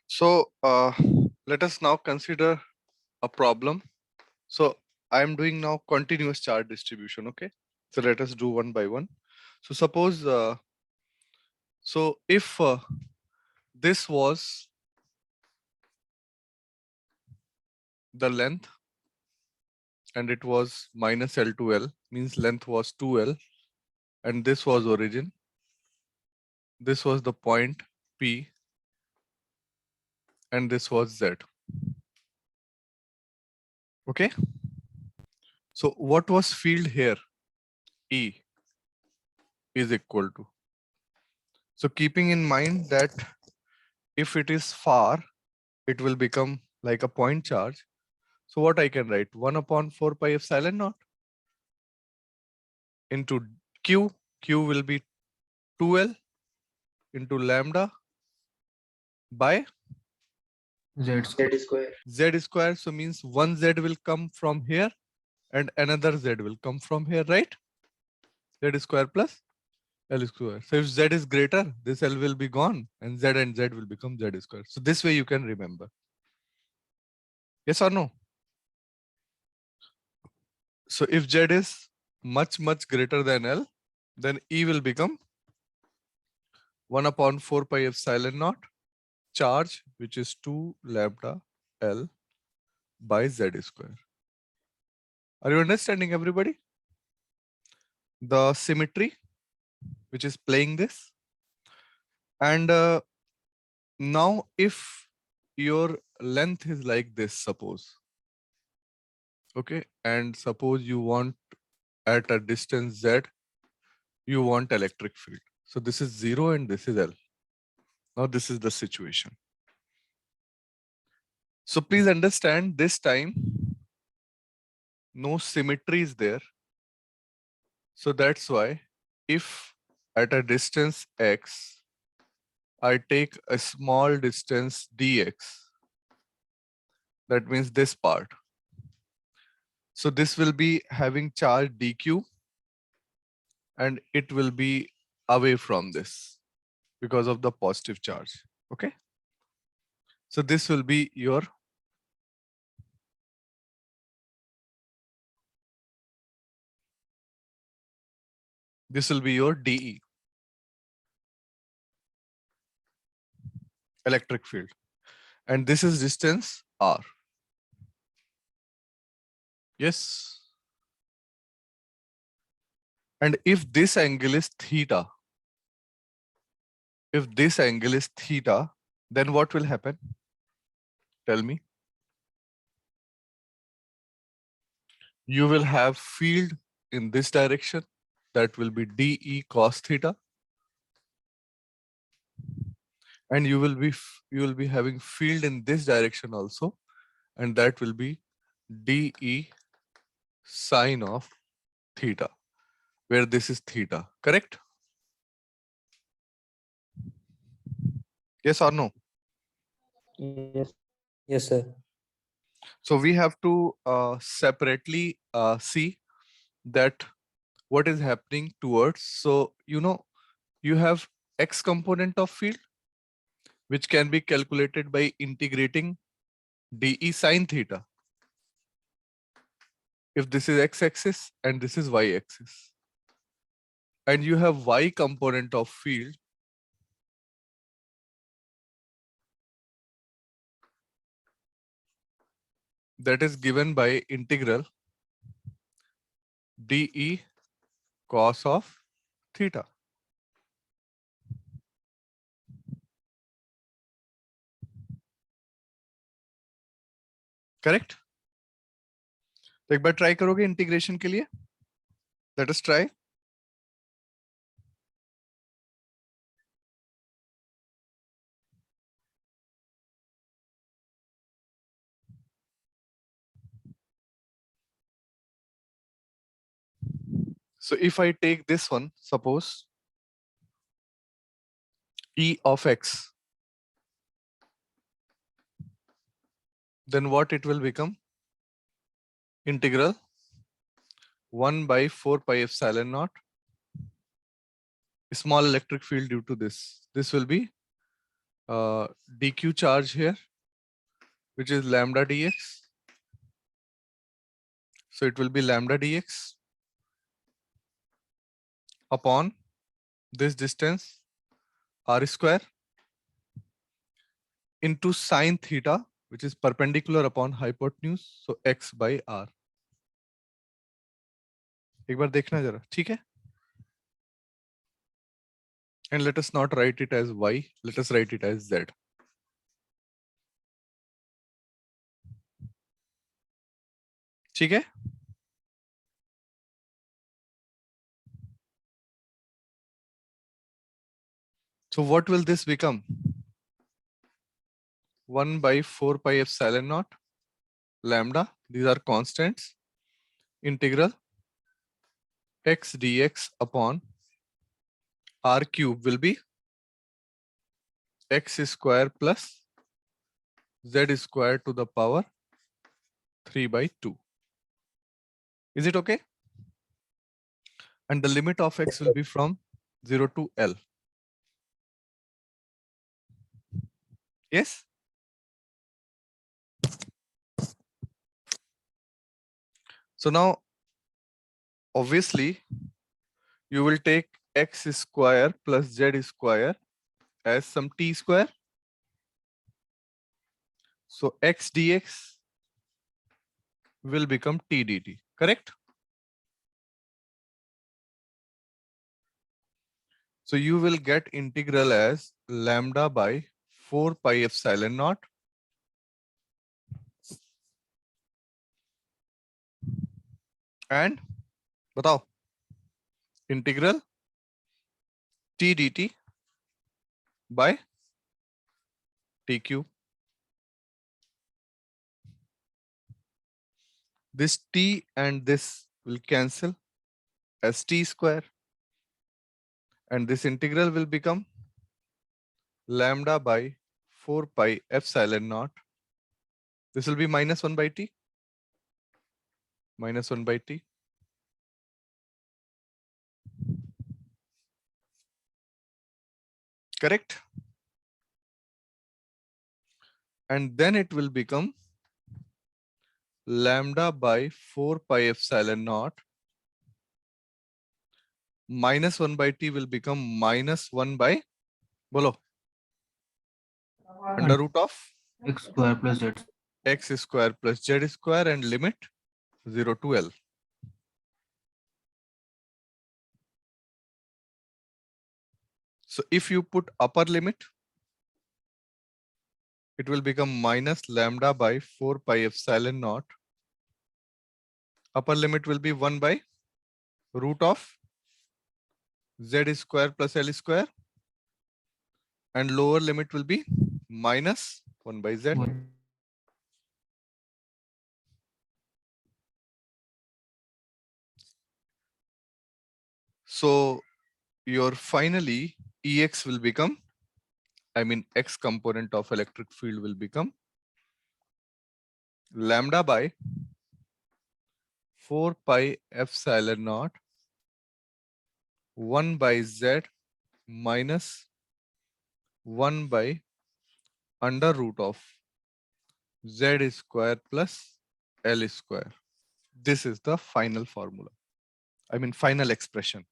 So let us now consider a problem. So I'm doing now continuous charge distribution. Okay. So let us do one by one. So suppose, so if this was the length and it was minus L to L, means length was 2L, and this was origin. This was the point P, and this was Z. Okay. So what was field here? E is equal to. So keeping in mind that if it is far, it will become like a point charge. So what I can write? 1 upon 4 pi epsilon naught into Q. Q will be 2L into lambda by Z square. Z square. So means one Z will come from here and another Z will come from here, right? Z square plus L square. So if Z is greater, this L will be gone and Z will become Z square. So this way you can remember. Yes or no? So if Z is much greater than L, then E will become 1 upon 4 pi epsilon naught charge, which is 2 lambda L by Z square. Are you understanding, everybody? The symmetry, which is playing this. And now if your length is like this, suppose, okay, and suppose you want at a distance Z, you want electric field. So this is 0 and this is L. Now this is the situation. So please understand, this time no symmetry is there. So that's why if at a distance x, I take a small distance dx, that means this part. So this will be having charge dq and it will be away from this because of the positive charge. Okay. So this will be your DE, electric field. And this is distance R. Yes. And if this angle is theta, then what will happen? Tell me. You will have field in this direction, that will be DE cos theta. And you will be having field in this direction also, and that will be DE sine of theta, where this is theta, correct? Yes or no? Yes. Yes, sir. So we have to separately see that what is happening towards. So, you have X component of field, which can be calculated by integrating DE sine theta. If this is X-axis and this is Y-axis. And you have Y component of field, that is given by integral DE cos of theta. Correct? तो एक बार try करोगे integration के लिए? Let us try. So if I take this one, suppose E of X, then what it will become? Integral 1 by 4 pi epsilon naught, small electric field due to this. This will be dq charge here, which is lambda dx. So it will be lambda dx upon this distance r square into sine theta, which is perpendicular upon hypotenuse. So x by r. एक बार देखना जरा, ठीक है? And let us not write it as y. Let us write it as z. ठीक है? So what will this become? 1 by 4 pi epsilon naught lambda. These are constants. Integral x dx upon r cube will be x square plus z square to the power 3 by 2. Is it okay? And the limit of x will be from 0 to L. Yes? So now, obviously, you will take x square plus z square as some t square. So x dx will become t dt, correct? So you will get integral as lambda by 4 pi epsilon naught and बताओ integral t dt by t cube. This t and this will cancel as t square, and this integral will become lambda by 4 pi epsilon naught. This will be minus 1 by t, minus 1 by t. Correct? And then it will become lambda by 4 pi epsilon naught minus 1 by t will become minus 1 by, bolo, under root of X square plus Z. x square plus z square and limit 0 to L. So if you put upper limit, it will become minus lambda by 4 pi epsilon naught. Upper limit will be 1 by root of z square plus L square, and lower limit will be minus 1 by z. So your finally Ex will become, I mean x component of electric field will become lambda by 4 pi epsilon naught 1 by z minus 1 by under root of z square plus L square. This is the final formula. I mean final expression.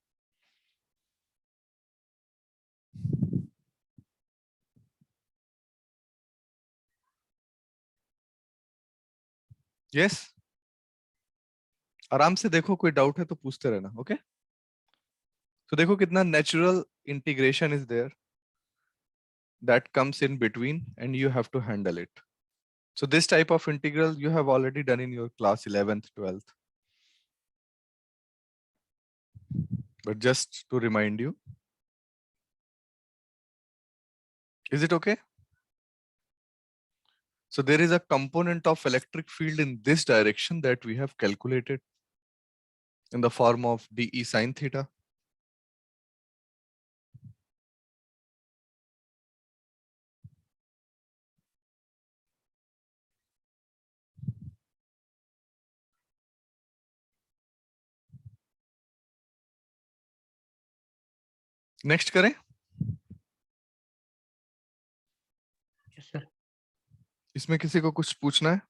Yes? आराम से देखो, कोई doubt है तो पूछते रहना, okay? तो देखो कितना natural integration is there that comes in between and you have to handle it. So this type of integral you have already done in your class 11th, 12th. But just to remind you, is it okay? So there is a component of electric field in this direction that we have calculated in the form of dE sine theta. Next करें. इसमें किसी को कुछ पूछना है?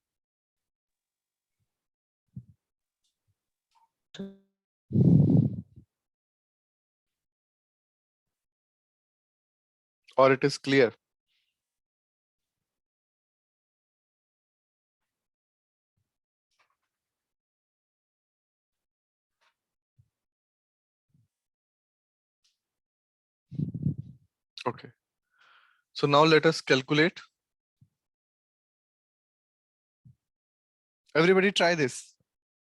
Or it is clear? Okay. So now let us calculate. Everybody try this.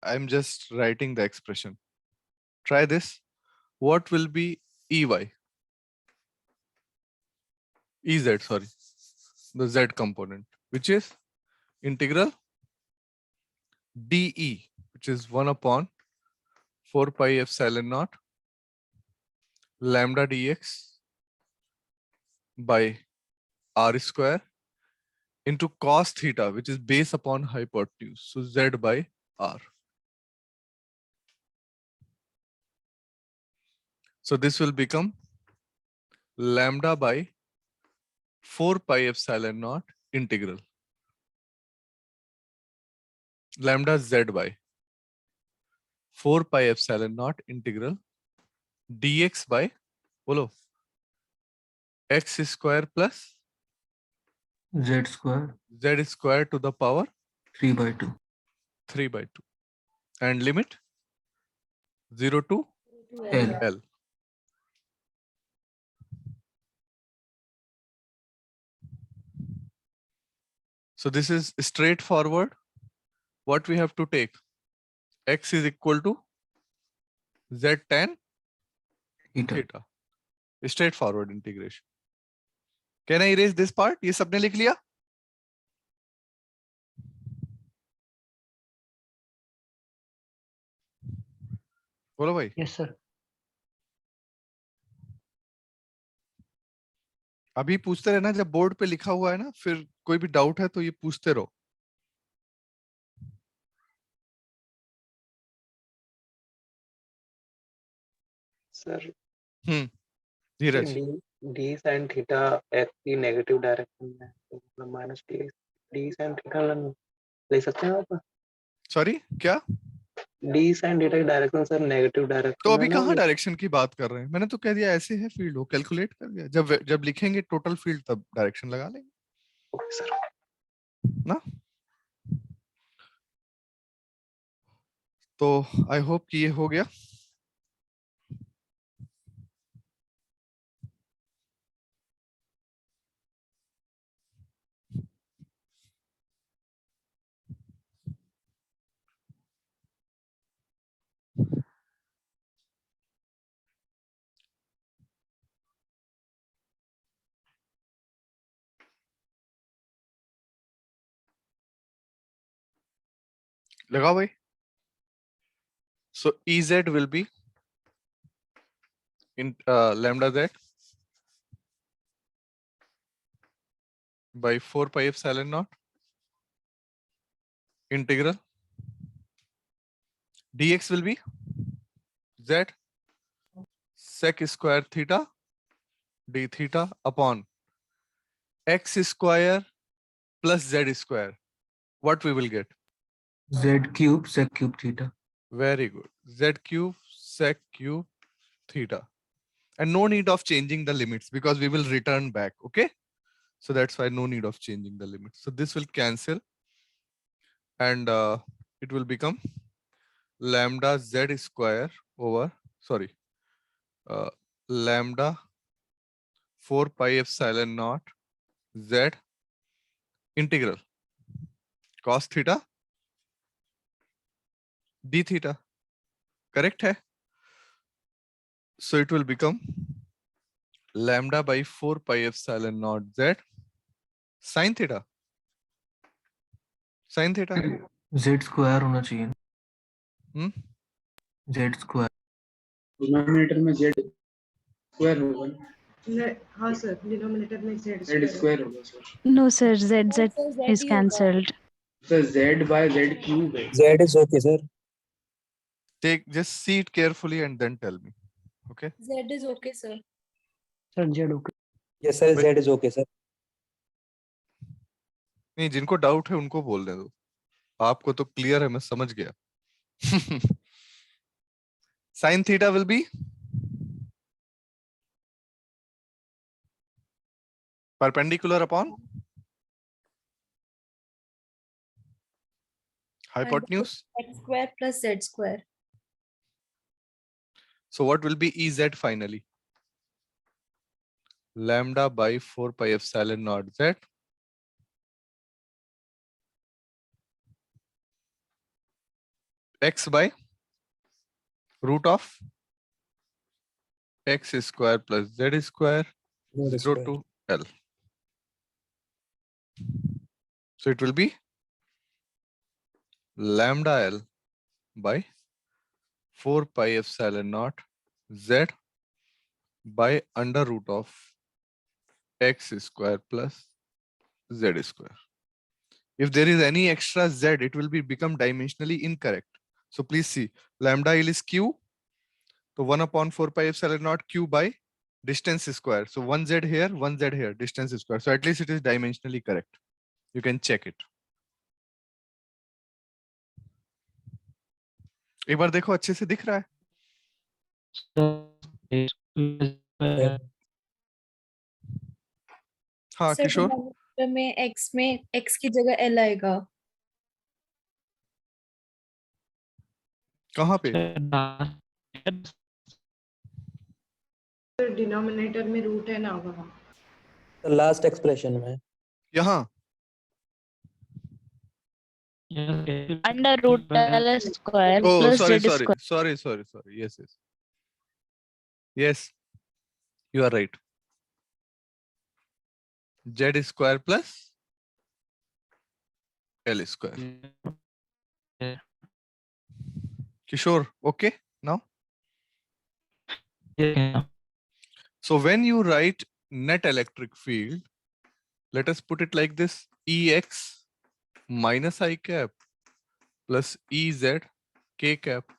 I'm just writing the expression. Try this. What will be EY? EZ, sorry. The Z component, which is integral dE, which is 1 upon 4 pi epsilon naught lambda dx by r square into cos theta, which is base upon hypotenuse. So Z by R. So this will become lambda by 4 pi epsilon naught integral lambda Z by 4 pi epsilon naught integral dx by bolo x square plus Z square z square to the power 3/2. 3 by 2 and limit 0 to L. L. So this is straightforward. What we have to take? X is equal to Z tan Theta. theta. Straightforward integration. Can I erase this part? ये सबने लिख लिया? बोलो भाई. Yes, sir. अभी पूछते रहना, जब बोर्ड पे लिखा हुआ है ना, फिर कोई भी डाउट है तो ये पूछते रहो. सर धीरज. डी साइन थीटा एक्स की नेगेटिव डायरेक्शन में तो मतलब माइनस डी साइन थीटा ले सकते हैं आप. सॉरी क्या? डी साइन थीटा की डायरेक्शन सर नेगेटिव डायरेक्शन तो में अभी ना. कहाँ डायरेक्शन की बात कर रहे हैं? मैंने तो कह दिया ऐसे है फील्ड, हो कैलकुलेट कर दिया. जब लिखेंगे टोटल फील्ड तब डायरेक्शन लगा लेंगे ओके सर. ना. तो आई होप कि ये हो गया. लगाओ भाई. So Ez will be in lambda z by 4 pi epsilon naught integral dx will be z sec square theta d theta upon x square plus z square. What we will get? Z cube sec cube theta. Very good. Z cube sec cube theta. And no need of changing the limits because we will return back. Okay. So that's why no need of changing the limits. So this will cancel and it will become lambda z square over, sorry, lambda 4 pi epsilon naught z integral cos theta d theta. Correct hai? So it will become lambda by 4 pi epsilon naught z sin theta. Sin theta. Z square होना चाहिए. Z square. Denominator में z square होगा ना. हाँ sir, denominator में z z square होगा sir. No, sir. Z is cancelled. Sir z by z cube है. Z is okay, sir. Just see it carefully and then tell me. Okay. Z is okay, sir. Sir, Z okay. Yes, sir. Z is okay, sir. नहीं, जिनको doubt है उनको बोलने दो, आपको तो clear है, मैं समझ गया। sin theta will be perpendicular upon hypotenuse. X square plus Z square. So what will be Ez finally? Lambda by 4 pi epsilon naught z x by root of x square plus z square 0 to L. So it will be lambda L by 4 pi epsilon naught z by under root of x square plus z square. If there is any extra z, it will be become dimensionally incorrect. So please see, lambda L is q, so 1 upon 4 pi epsilon naught q by distance square. So 1z here, 1z here, distance square. So at least it is dimensionally correct. You can check it. एक बार देखो, अच्छे से दिख रहा है? हाँ Sir, किशोर, denominator में x की जगह L आएगा. कहाँ पे? Sir, denominator में root है ना वहाँ. लास्ट एक्सप्रेशन में यहाँ Under root L square oh plus sorry Z sorry square. sorry yes you are right. Z square plus L square. Kishore, okay now? So when you write net electric field, let us put it like this: Ex minus I cap plus Ez k cap.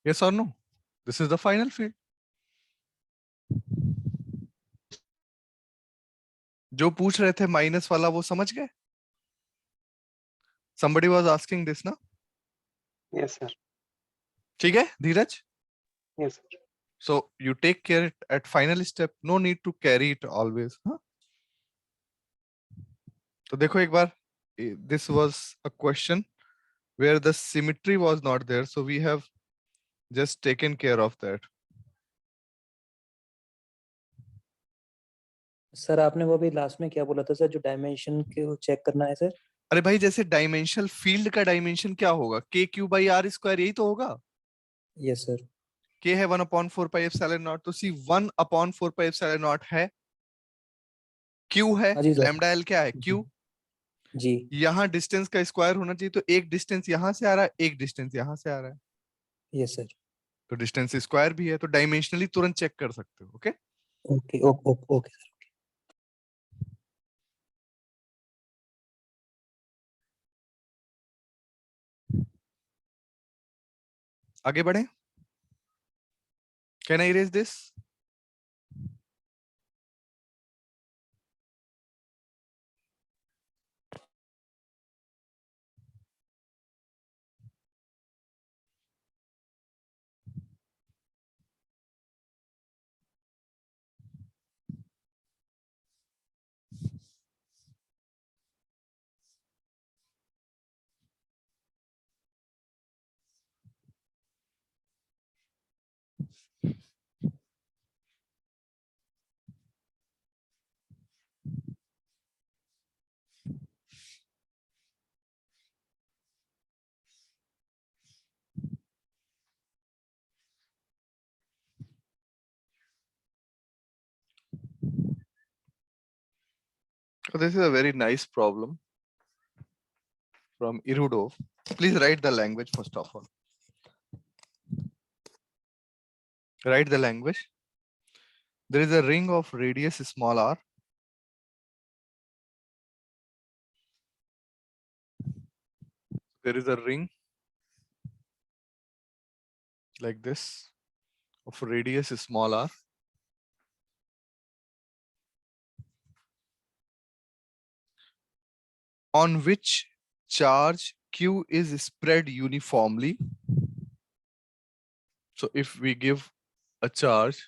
Yes or no? This is the final field. जो पूछ रहे थे minus वाला वो समझ गए? Somebody was asking this, ना? Yes, sir. ठीक है धीरज? Yes, sir. So you take care at final step. No need to carry it always. Huh? तो देखो एक बार. This was a question where the symmetry was not there, so we have just taken care of that. Sir आपने वो भी last में क्या बोला था सर, जो डायमेंशन को चेक करना है सर? अरे भाई, जैसे डायमेंशनल फील्ड का डायमेंशन क्या होगा? k q by r square, यही तो होगा. Yes sir. k है 1/4 पाई एप्सिलॉन नॉट, तो सी 1/4 पाई एप्सिलॉन नॉट है. q है, हाँ जी सर. लैम्डा l क्या है? q. जी. यहाँ डिस्टेंस का स्क्वायर होना चाहिए, तो एक डिस्टेंस यहाँ से आ रहा है, एक डिस्टेंस यहाँ से आ रहा है, यस सर. तो डिस्टेंस स्क्वायर भी है, तो डायमेंशनली तुरंत चेक कर सकते हो. Okay okay okay sir. आगे बढ़े. Can I erase this? So this is a very nice problem from Irudov. Please write the language first of all. Write the language. There is a ring of radius small r. There is a ring like this of radius small r. on which charge Q is spread uniformly. So if we give a charge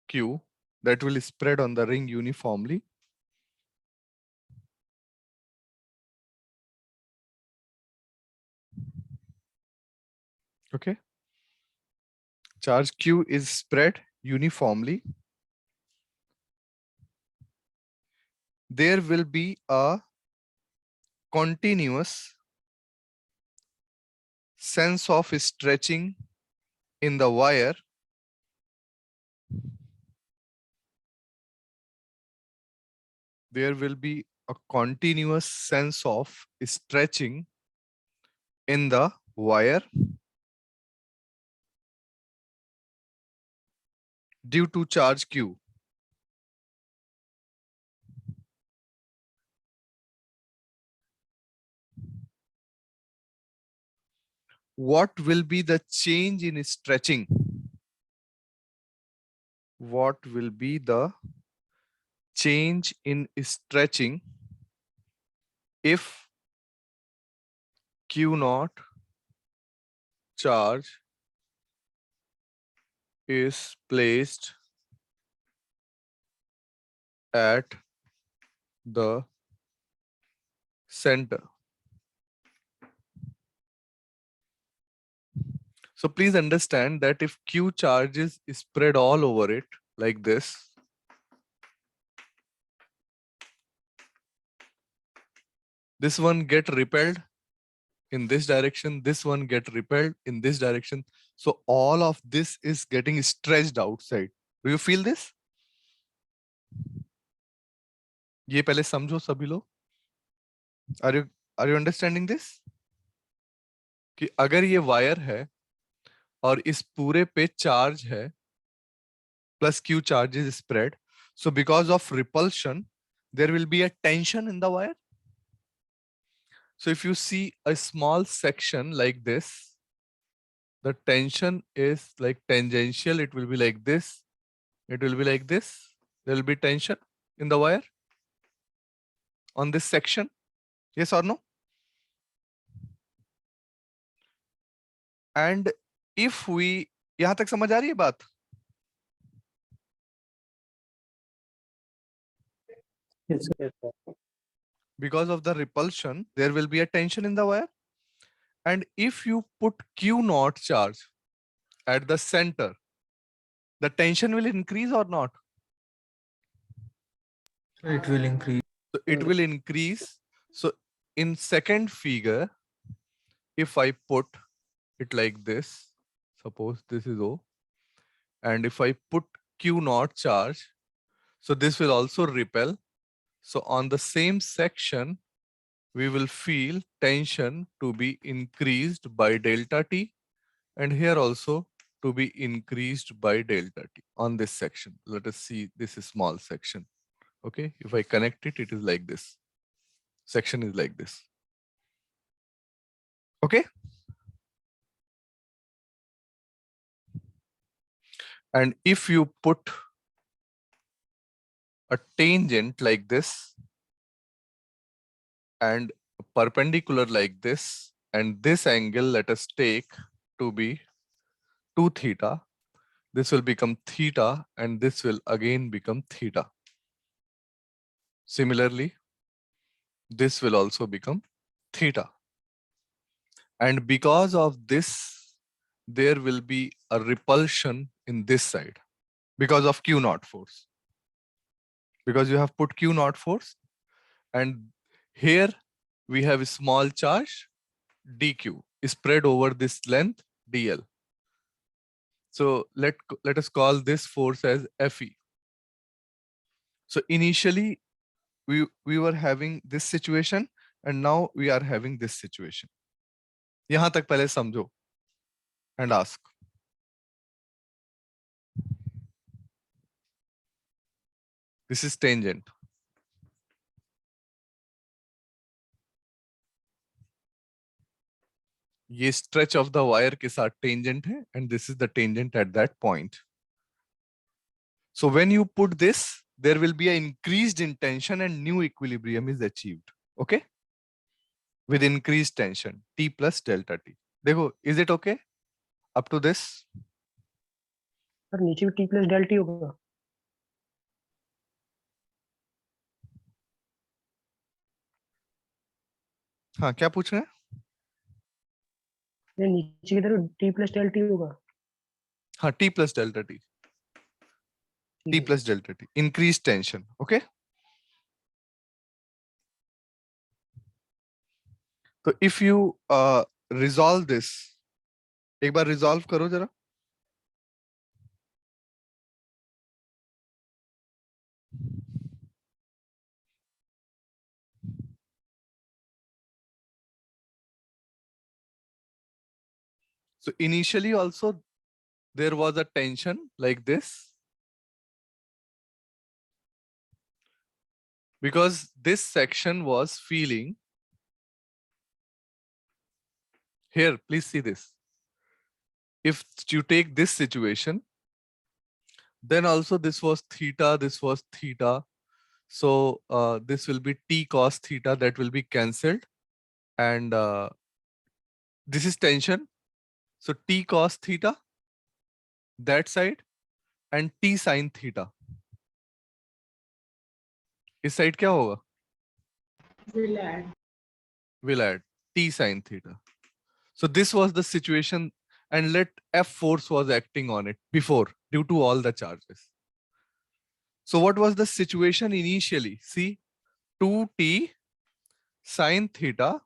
Q that will spread on the ring uniformly, okay, charge Q is spread uniformly, there will be a continuous sense of stretching in the wire there will be a continuous sense of stretching in the wire due to charge Q. What will be the change in stretching? What will be the change in stretching if Q naught charge is placed at the center? So please understand that if Q charges is spread all over it like this, this one get repelled in this direction, this one get repelled in this direction. So all of this is getting stretched outside. Do you feel this? ये पहले समझो सभी लोग. Are you understanding this? कि अगर ये wire है और इस पूरे पे चार्ज है plus Q charge is spread, so because of repulsion there will be a tension in the wire. So if you see a small section like this, the tension is like tangential, it will be like this, it will be like this, there will be tension in the wire on this section. Yes or no? And if we, यहाँ तक समझ आ रही है बात? Yes, sir. Yes, sir. Because of the repulsion, there will be a tension in the wire. And if you put Q naught charge at the center, the tension will increase or not? It will increase. So it will increase. So in second figure, if I put it like this, suppose this is O, and if I put Q naught charge, so this will also repel. So on the same section, we will feel tension to be increased by delta T, and here also to be increased by delta T on this section. Let us see this is small section. Okay, if I connect it, it is like this. Section is like this. Okay. And if you put a tangent like this and perpendicular like this, and this angle let us take to be 2 theta, this will become theta and this will again become theta. Similarly, this will also become theta. And because of this, there will be a repulsion in this side because of Q naught force. Because you have put Q naught force, and here we have a small charge dq spread over this length dl. So let us call this force as Fe. So initially we were having this situation and now we are having this situation. यहाँ तक पहले समझो and ask. This is tangent. ये stretch of the wire के साथ tangent है and this is the tangent at that point. So when you put this, there will be an increased in tension and new equilibrium is achieved. Okay. with increased tension T plus delta T. देखो, is it okay up to this? Sir नीचे भी T plus del T होगा। हाँ, क्या पूछ रहे हैं? ये नीचे की तरफ टी प्लस डेल टी होगा। हाँ, T plus delta T. ठीक T है। plus delta T. Increased tension. Okay. तो if you resolve this, एक बार resolve करो जरा। So initially also there was a tension like this because this section was feeling here. Please see this. If you take this situation, then also this was theta, this was theta. So this will be T cos theta, that will be cancelled. And this is tension. So T cos theta, that side, and T sin theta. इस side क्या होगा? Will add T sin theta. So this was the situation, and let F force was acting on it before due to all the charges. So what was the situation initially? See, 2T sin theta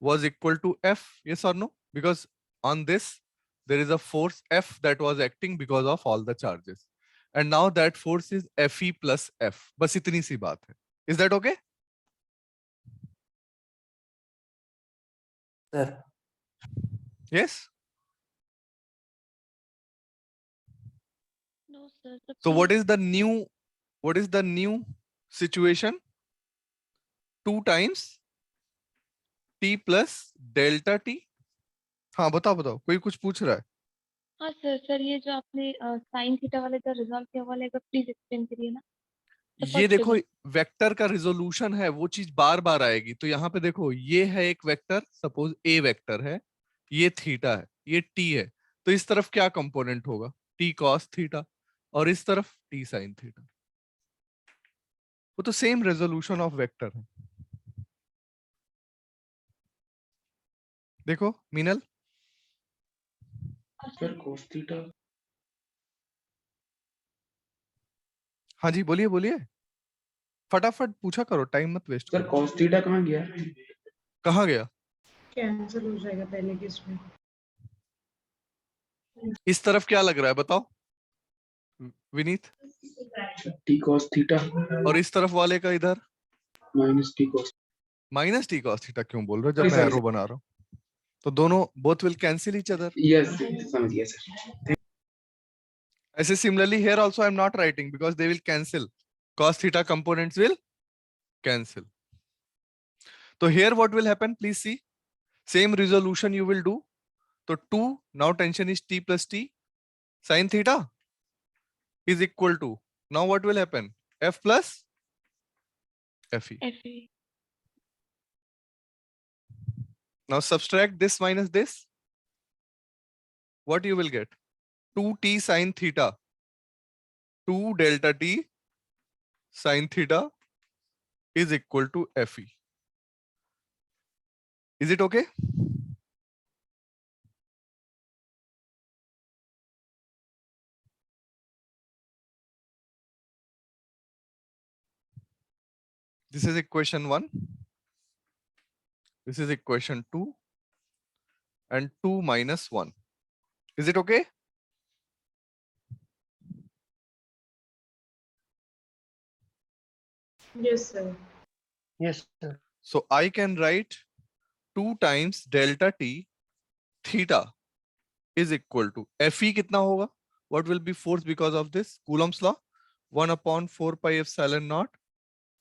was equal to F, yes or no? Because on this, there is a force F that was acting because of all the charges. And now that force is Fe plus F. बस इतनी सी बात है. Is that okay? Sir, Yes? No, sir. So what is the new situation? 2 times T plus delta T. हाँ, बताओ कोई कुछ पूछ रहा है? हाँ सर, सर ये जो आपने साइन थीटा वाले का रिजॉल्व किया वाला एक बार प्लीज एक्सप्लेन करिए ना। ये देखो, वेक्टर का रिजोल्यूशन है, वो चीज बार बार आएगी। तो यहाँ पे देखो, ये है एक वेक्टर, सपोज ए वेक्टर है, ये थीटा है, ये टी है। तो इस तरफ क्या कंपोनेंट होगा? टी कॉस थीटा, और इस तरफ टी साइन थीटा। वो तो सेम रेजोल्यूशन ऑफ वेक्टर है। देखो मीनल, सर cos थीटा। हाँ जी, बोलिए बोलिए, फटाफट पूछा करो, टाइम मत वेस्ट सर करो। cos थीटा कहाँ गया? कहाँ गया? कैंसिल हो जाएगा पहले के इसमें। इस तरफ क्या लग रहा है बताओ विनीत? t cos थीटा और इस तरफ वाले का इधर minus t cos। Minus T cos theta क्यों बोल रहे हो जब Sorry, मैं sorry, एरो बना रहा हूँ? तो दोनों both will cancel each other. Yes समझ गया सर। ऐसे similarly here also I am not writing because they will cancel. Cos theta components will cancel. So here what will happen? Please see. Same resolution you will do. So 2, now tension is T plus T. Sin theta is equal to, now what will happen? F plus Fe. FE. Now subtract this minus this. What you will get? 2T sin theta. 2 delta T sin theta is equal to Fe. Is it okay? This is equation 1. This is equation 2. And 2 minus 1. Is it okay? Yes, sir. Yes sir. So I can write 2 times delta T theta is equal to Fe कितना होगा? What will be force because of this? Coulomb's law. 1 upon 4 pi epsilon naught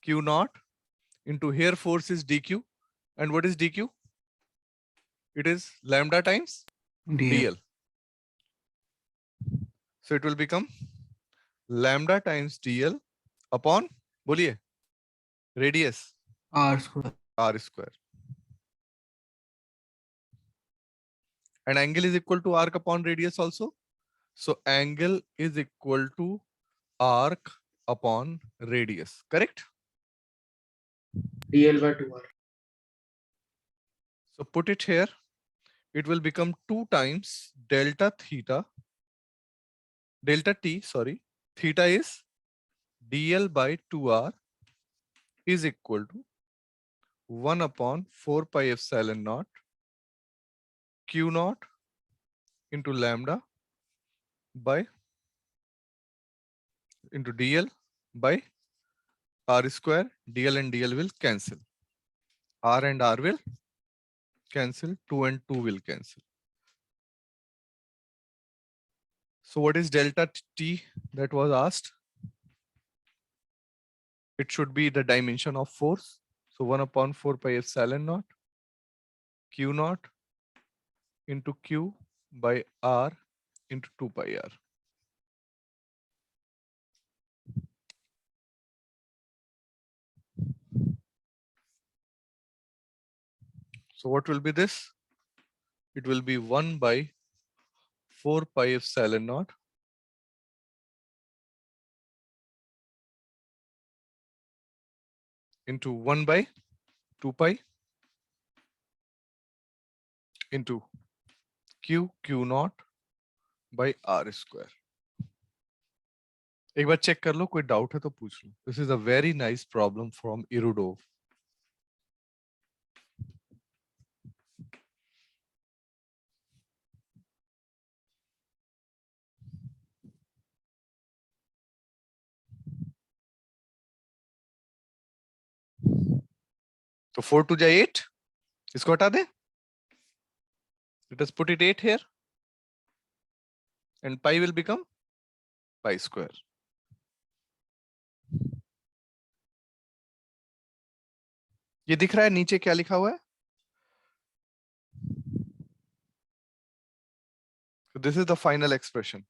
Q naught into here force is dq. And what is dq? It is lambda times dl. So it will become lambda times dl upon, बोलिए, radius R square. r square. and angle is equal to arc upon radius also. So angle is equal to arc upon radius, correct? DL by 2R. So put it here. It will become 2 times delta t, sorry. Theta is dl by 2r is equal to 1 upon 4 pi epsilon naught q naught into lambda by into dl by r square. Dl and dl will cancel. R and r will cancel. 2 and 2 will cancel. So what is delta t that was asked? It should be the dimension of force. So 1 upon 4 pi epsilon naught q naught into q by r into 2 pi r. So what will be this? It will be 1 by 4 pi epsilon naught into 1 by 2 pi into q naught by r square. एक बार check कर लो, कोई doubt है तो पूछ लो. This is a very nice problem from Erudov. तो 4 to 8, इसको हटा दे. Let us put it 8 here, and pi will become pi square. ये दिख रहा है नीचे क्या लिखा हुआ है? So this is the final expression.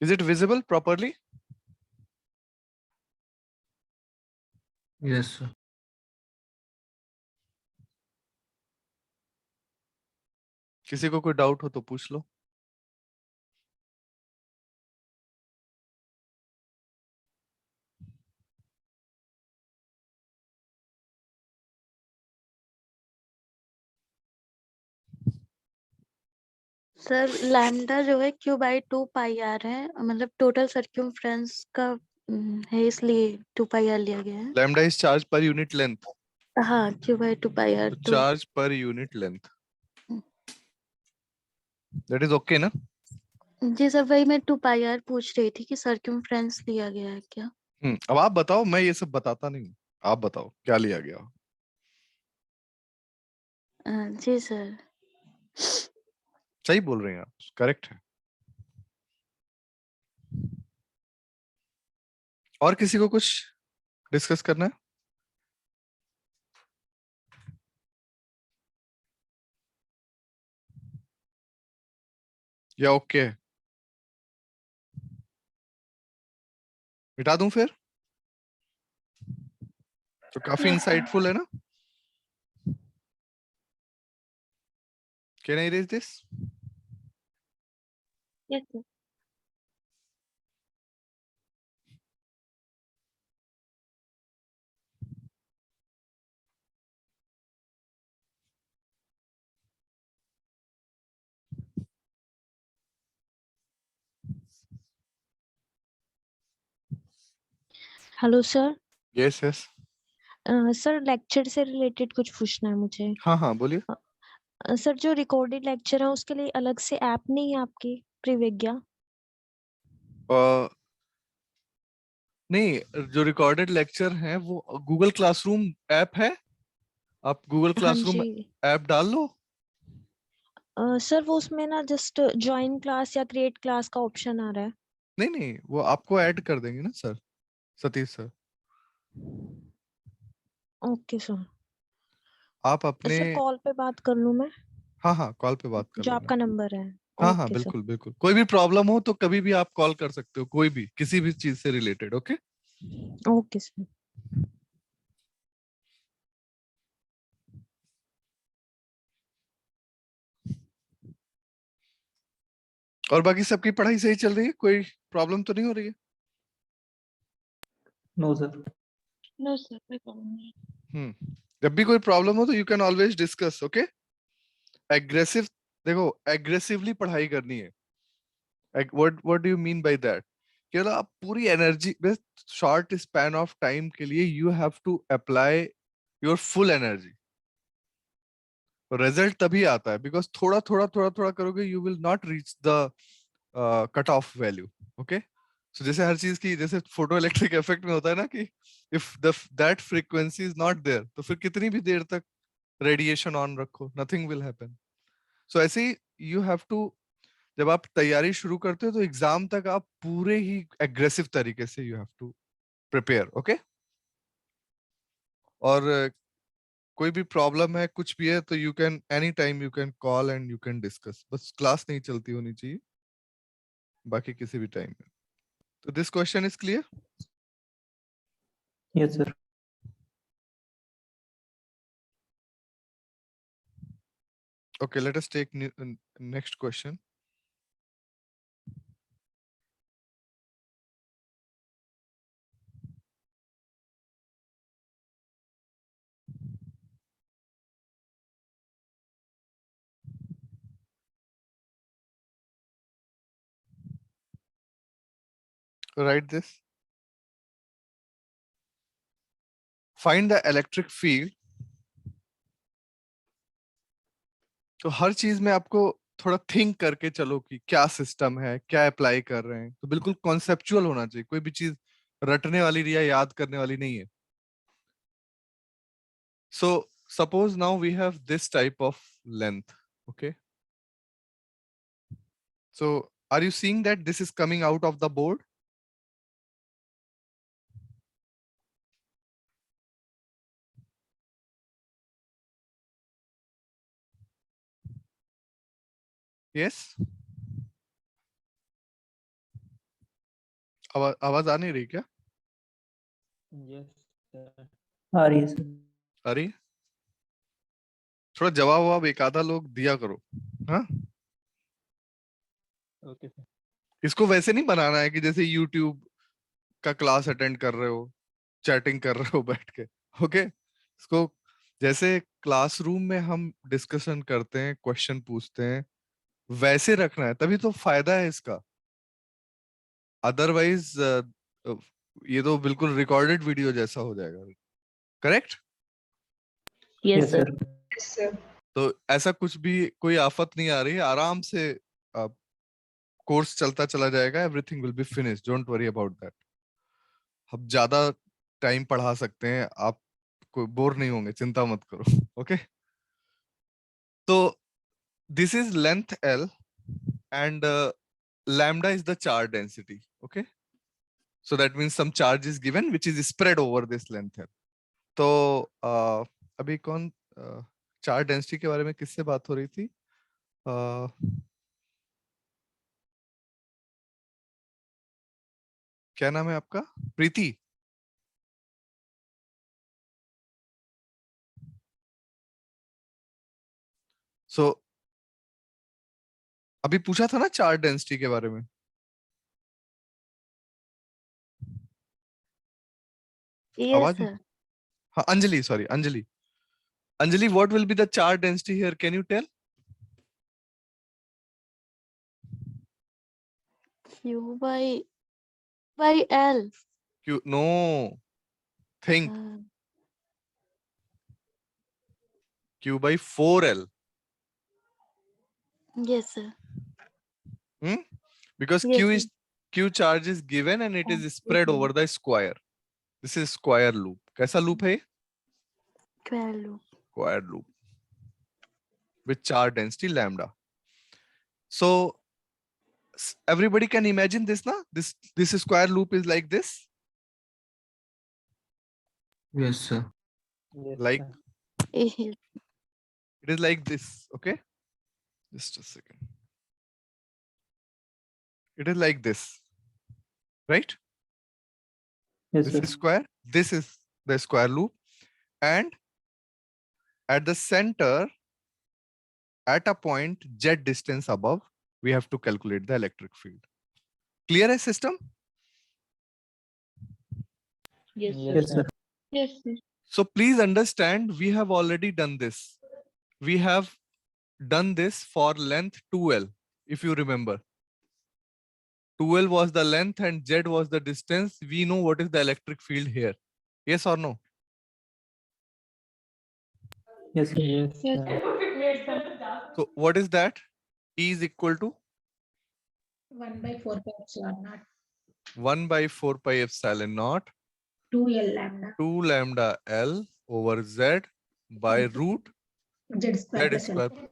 Is it visible properly? Yes, sir. किसी को कोई डाउट हो तो पूछ लो. सर लैम्डा जो है क्यू बाई 2 पाई आर है, मतलब टोटल सर्क्यूमफ्रेंस का है, इसलिए 2 पाई आर लिया गया है. Lambda is charge per unit length. हाँ, q by 2 pi r. So charge per unit length. That is okay ना? जी सर, वही मैं 2 पाई आर पूछ रही थी कि सर्क्यूमफ्रेंस लिया गया है क्या. अब आप बताओ, मैं ये सब बताता नहीं हूँ. आप बताओ क्या लिया गया. जी सर. सही बोल रहे हैं आप, करेक्ट है. और किसी को कुछ डिस्कस करना है? या ओके है? मिटा दूं फिर? तो काफी इंसाइटफुल है ना? Can I erase this? Yes, sir. Hello sir. Yes, yes. Sir lecture से रिलेटेड कुछ पूछना है मुझे. हाँ बोलिए. सर जो रिकॉर्डेड लेक्चर है उसके लिए अलग से ऐप नहीं है आपकी प्रीविज्ञा? नहीं, जो रिकॉर्डेड लेक्चर है वो गूगल क्लासरूम ऐप है. आप गूगल हाँ क्लासरूम जी. ऐप डाल लो. सर वो उसमें ना जस्ट ज्वाइन क्लास या क्रिएट क्लास का ऑप्शन आ रहा है. नहीं, वो आपको ऐड कर देंगे ना sir, Satish sir. Okay sir. आप अपने सर कॉल पे बात कर लूं मैं? हाँ कॉल पे बात कर जो लेना. आपका नंबर है. हाँ ओके सर. बिल्कुल बिल्कुल. कोई भी प्रॉब्लम हो तो कभी भी आप कॉल कर सकते हो, कोई भी किसी भी चीज से रिलेटेड. ओके. Okay sir. और बाकी सबकी पढ़ाई सही चल रही है, कोई प्रॉब्लम तो नहीं हो रही है? No sir. नो सर, कोई प्रॉब्लम नहीं। जब भी कोई प्रॉब्लम हो तो you can always discuss, okay? Aggressive, देखो एग्रेसिवली पढ़ाई करनी है। What do you mean by that? केवल आप पूरी energy, short span of time के लिए you have to apply your full energy. Result तभी आता है बिकॉज थोड़ा थोड़ा थोड़ा थोड़ा करोगे, you will not reach the cut off value, okay? सो जैसे हर चीज की, जैसे फोटो इलेक्ट्रिक इफेक्ट में होता है ना कि if that frequency is not there, तो फिर कितनी भी देर तक रेडिएशन ऑन रखो, नथिंग विल हैपन। सो ऐसे ही यू हैव टू, जब आप तैयारी शुरू करते हो तो एग्जाम तक आप पूरे ही एग्रेसिव तरीके से you have to prepare, okay? और कोई भी प्रॉब्लम है, कुछ भी है, तो you can any time you can call and you can discuss. बस क्लास नहीं चलती होनी चाहिए, बाकी किसी भी टाइम में। तो this question is clear? Yes sir. Okay, let us take next question. Write this. Find the electric field. तो हर चीज में आपको थोड़ा थिंक करके चलो कि क्या सिस्टम है, क्या अप्लाई कर रहे हैं, तो बिल्कुल कॉन्सेप्चुअल होना चाहिए। कोई भी चीज रटने वाली या याद करने वाली नहीं है। So suppose now we have this type of length, okay? So are you seeing that this is coming out of the board? Yes? आवाज आ नहीं रही क्या? आ रही है सर। अरे थोड़ा जवाब एक आधा लोग दिया करो, हाँ? Okay sir. इसको वैसे नहीं बनाना है कि जैसे YouTube का क्लास अटेंड कर रहे हो, चैटिंग कर रहे हो बैठ के, ओके? इसको जैसे क्लासरूम में हम डिस्कशन करते हैं, क्वेश्चन पूछते हैं, वैसे रखना है, तभी तो फायदा है इसका। अदरवाइज ये तो बिल्कुल रिकॉर्डेड वीडियो जैसा हो जाएगा, करेक्ट? Yes sir. सर तो ऐसा कुछ भी कोई आफत नहीं आ रही है, आराम से कोर्स चलता चला जाएगा, everything will be finish, don't worry about that. हम ज्यादा टाइम पढ़ा सकते हैं, आप कोई बोर नहीं होंगे, चिंता मत करो, ओके? तो this is length L and lambda is the charge density, okay? So that means some charge is given which is spread over this length L. तो अभी कौन चार्ज डेंसिटी के बारे में किससे बात हो रही थी? क्या नाम है आपका? प्रीति? सो अभी पूछा था ना चार्ज डेंसिटी के बारे में। यस आवाज सर। हाँ, Anjali, sorry Anjali. Anjali, what will be the charge density here? Can you tell? Q by L. Q, no, think Q by 4L. Yes sir. Because Yes, sir. Q charge is given and it is spread over the square. This is square loop. कैसा loop है? Square loop. Square loop with charge density lambda. So everybody can imagine this, na? This square loop is like this. Yes, sir. Like Yes. it is like this, okay? Just a second. It is like this, right? Yes This sir. is square. This is the square loop, and at the center, at a point z distance above, we have to calculate the electric field. Clear as system? Yes, Yes, sir. yes, sir. So please understand, we have already done this. We have done this for length 2L, if you remember. 2L was the length and Z was the distance. We know what is the electric field here. Yes or no? Yes, sir. Yes, Yes, sir. yes, sir. So what is that? E is equal to 1 by 4 pi epsilon naught 1 by 4 pi epsilon naught 2 L lambda 2 lambda L over Z by root Z square Z plus L. square.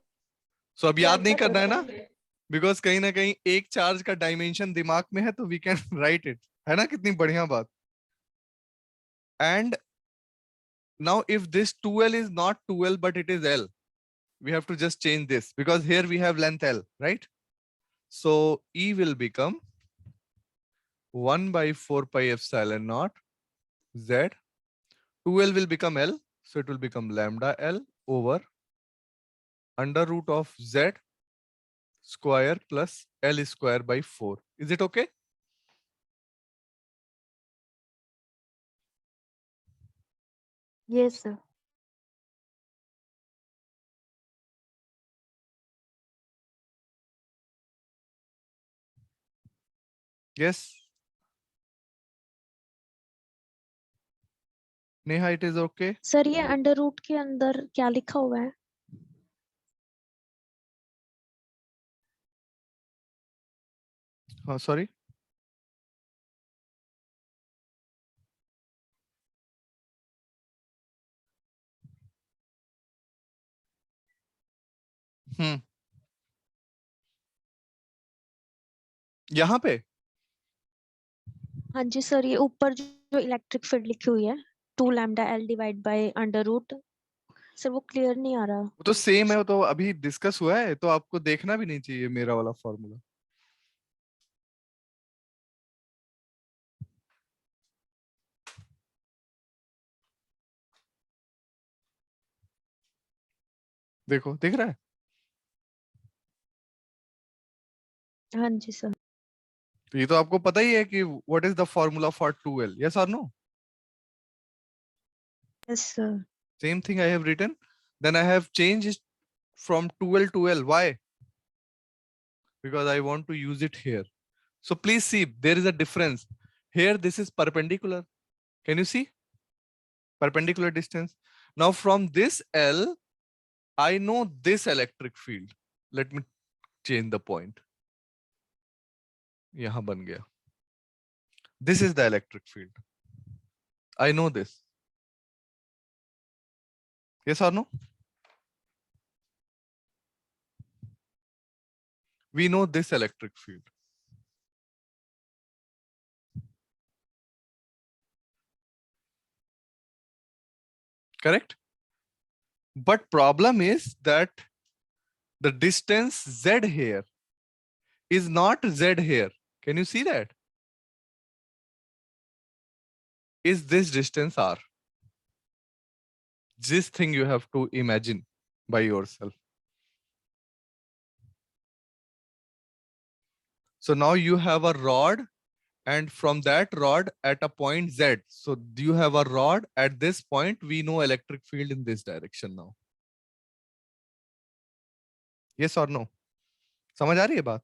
So अब याद नहीं करना है ना, because कहीं ना कहीं एक चार्ज का डायमेंशन दिमाग में है तो वी कैन राइट इट, है ना? कितनी बढ़िया बात. And now if this 2L is not 2L but it is L, we have to just change this because here we have length L, right? So E will become 1 by 4 pi epsilon naught Z. 2L will become L, so it will become lambda L over under root of Z square plus L square by 4. Is it okay? Yes, sir. Yes. Neha, it is okay. Sir ये under root के अंदर क्या लिखा हुआ है? Sorry. यहाँ पे हाँ जी सर, ये ऊपर जो इलेक्ट्रिक फील्ड लिखी हुई है 2 lambda L divide by under root, sir वो क्लियर नहीं आ रहा. वो तो सेम है, वो तो अभी डिस्कस हुआ है, तो आपको देखना भी नहीं चाहिए मेरा वाला फॉर्मूला. देखो, दिख रहा है? हाँ जी सर. तो ये तो आपको पता ही है कि what is the formula for 2L. Yes और no? Yes sir. Same thing I have written. Then I have changed from 2L to L. Why? Because I want to use it here. So please see, there is a difference. Here this is perpendicular. Can you see? Perpendicular distance. Now from this L, I know this electric field. Let me change the point. यहाँ बन गया. This is the electric field. I know this. Yes or no? We know this electric field. Correct? But problem is that the distance Z here is not Z here. Can you see that? Is this distance R? This thing you have to imagine by yourself. So now you have a rod, and from that rod at a point Z. So you have a rod at this point. We know electric field in this direction now. Yes or no? समझ आ रही है बात?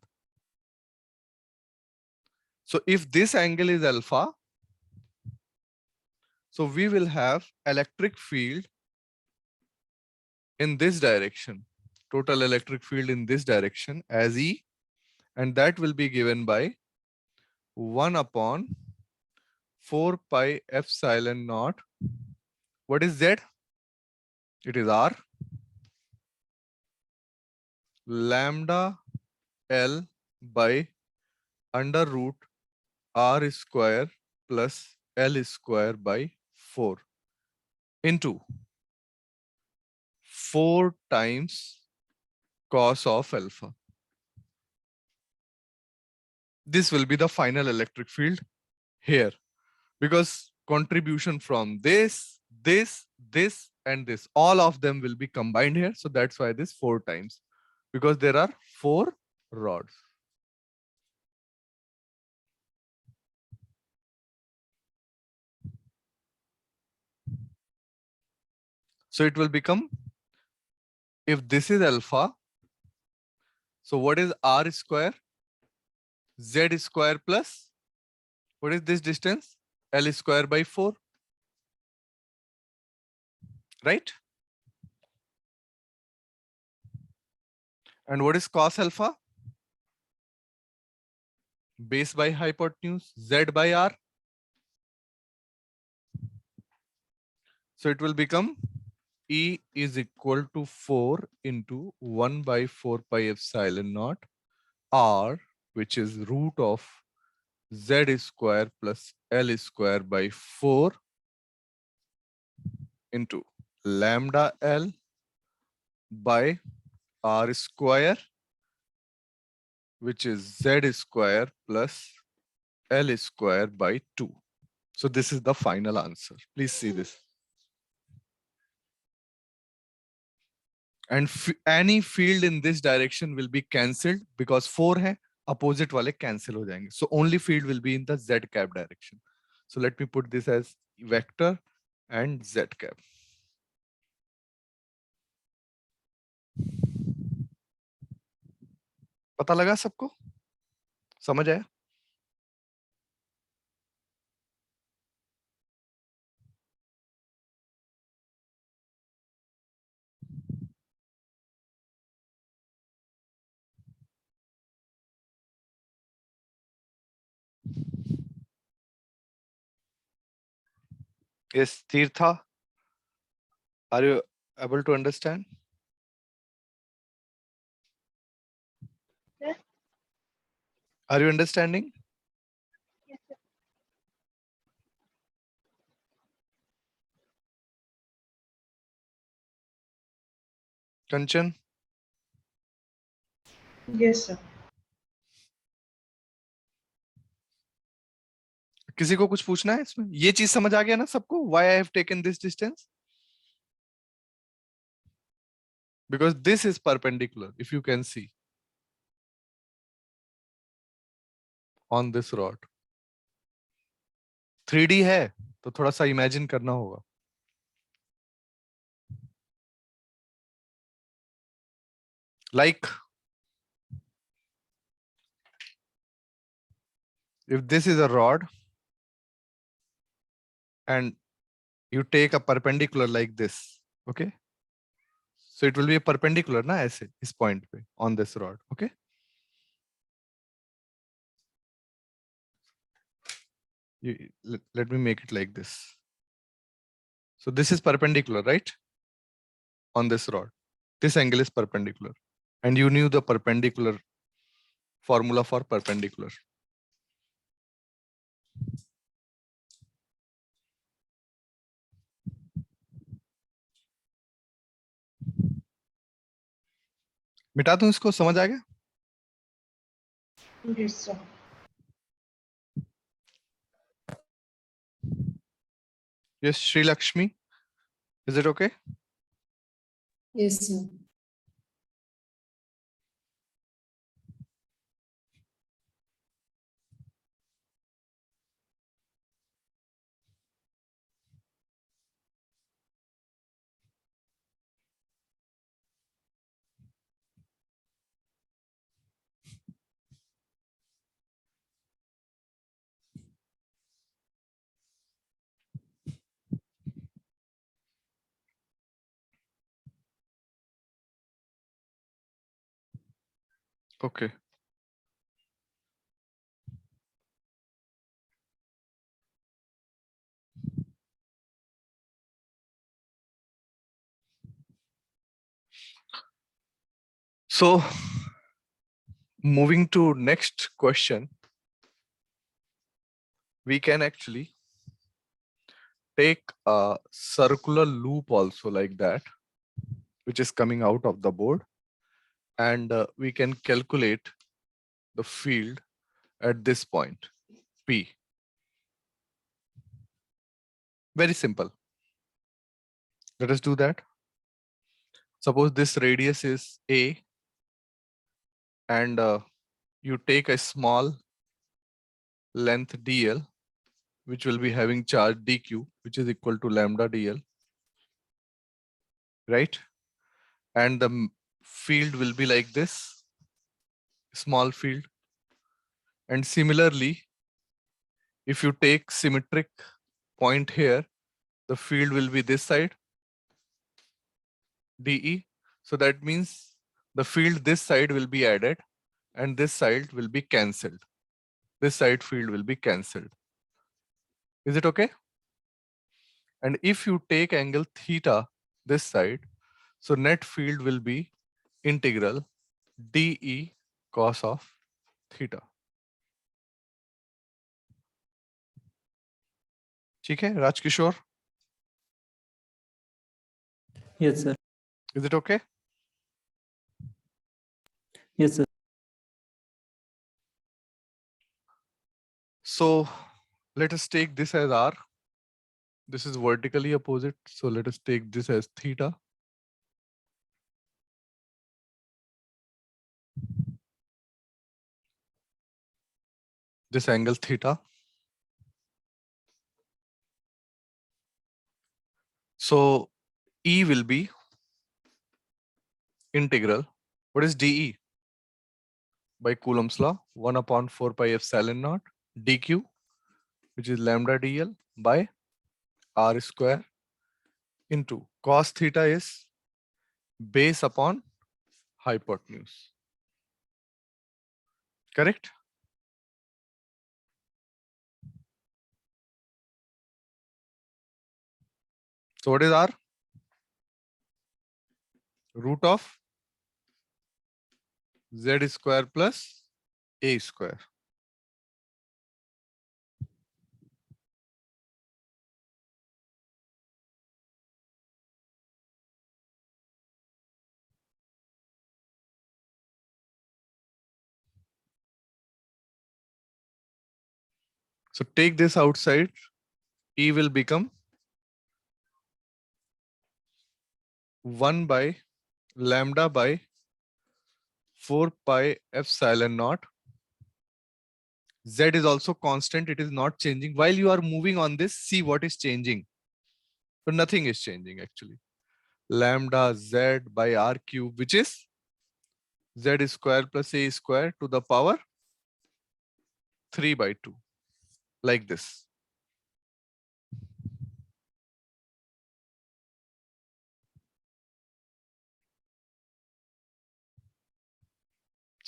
So if this angle is alpha, so we will have electric field in this direction, total electric field in this direction as E, and that will be given by 1 upon 4 pi epsilon naught. What is Z? It is R. Lambda L by under root R square plus L square by 4 into 4 times cos of alpha. This will be the final electric field here, because contribution from this, and this, all of them will be combined here. So that's why this 4 times, because there are 4 rods. So it will become, if this is alpha, so what is r square? Z square plus, what is this distance? L square by 4, right? And what is cos alpha? Base by hypotenuse, Z by r. So it will become E is equal to 4 into 1 by 4 pi epsilon naught r, which is root of Z square plus L square by 4 into lambda L by r square, which is Z square plus L square by 2. So this is the final answer. Please see this. And any field in this direction will be cancelled because 4 hai, opposite wale cancel ho jayenge. So only field will be in the Z cap direction. So let me put this as vector and Z cap. पता लगा सबको? समझ आया? Yes, Tirtha, are you able to understand? Yes. Are you understanding? Yes, sir. Kanchan? Yes, sir. किसी को कुछ पूछना है इसमें? ये चीज समझ आ गया ना सबको? Why I have taken this distance? Because this is perpendicular, if you can see, on this rod. 3D है, तो थोड़ा सा imagine करना होगा. Like, if this is a rod and you take a perpendicular like this, okay? So it will be a perpendicular na ऐसे इस point पे on this rod, okay? Let me make it like this. So this is perpendicular, right? On this rod. This angle is perpendicular. And you knew the perpendicular formula for perpendicular. मिटा दूं इसको, समझ आ गया? Yes, sir. Yes, Sri Lakshmi. Is it okay? Yes, sir. Okay. So moving to next question, we can actually take a circular loop also like that, which is coming out of the board, and we can calculate the field at this point, P. Very simple. Let us do that. Suppose this radius is A and you take a small length dl, which will be having charge dq, which is equal to lambda dl, right? And the field will be like this, small field. And similarly, if you take symmetric point here, the field will be this side, dE. So that means the field this side will be added and this side will be cancelled. This side field will be cancelled. Is it okay? And if you take angle theta this side, so net field will be integral dE cos of theta. ठीक है Rajkishore? Yes, sir. Is it okay? Yes, sir. So let us take this as R. This is vertically opposite. So let us take this as theta. This angle theta. So E will be integral. What is dE? By Coulomb's law, 1 upon 4 pi epsilon naught dq, which is lambda dl by r square into cos theta is base upon hypotenuse. Correct? So what is r? Root of z square plus a square. So take this outside, E will become 1 by lambda by 4 pi epsilon naught. Z is also constant, it is not changing. While you are moving on this, see what is changing. So nothing is changing actually. Lambda z by r cube, which is z square plus a square to the power 3 by 2, like this.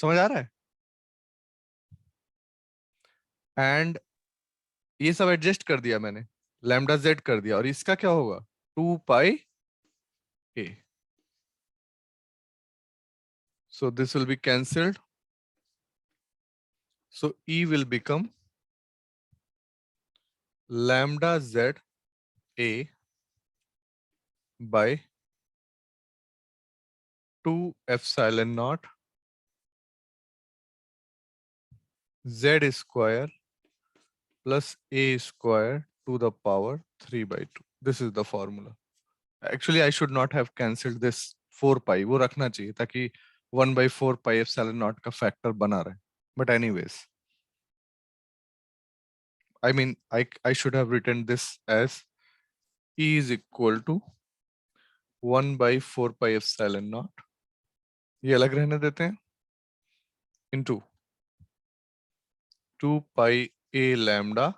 समझ आ रहा है? And ये सब adjust कर दिया मैंने, lambda Z कर दिया, और इसका क्या होगा 2 पाई a. So this will be cancelled. So E will become lambda z a by 2 epsilon naught z square plus a square to the power 3 by 2. This is the formula. Actually, I should not have cancelled this 4 pi. वो रखना चाहिए ताकि 1 by 4 pi epsilon naught का factor बना रहे. But anyways, I mean, I should have written this as E is equal to 1 by 4 pi epsilon naught. ये अलग रहने देते हैं. Into 2 pi a lambda.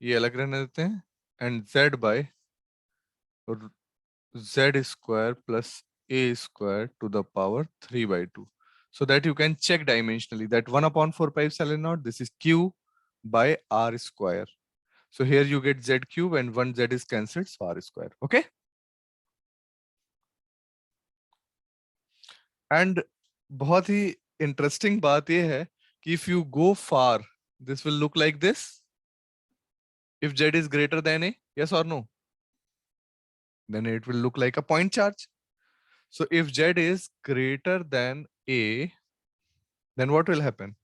ये अलग रहने देते हैं. And z by z square plus a square to the power 3 by 2. So that you can check dimensionally that 1 upon 4 pi epsilon naught, this is q by r square. So here you get z cube and one z is cancelled, so r square. Okay. And बहुत ही interesting बात ये है कि if you go far, this will look like this. If z is greater than a, yes or no? Then it will look like a point charge. So if z is greater than a, then what will happen?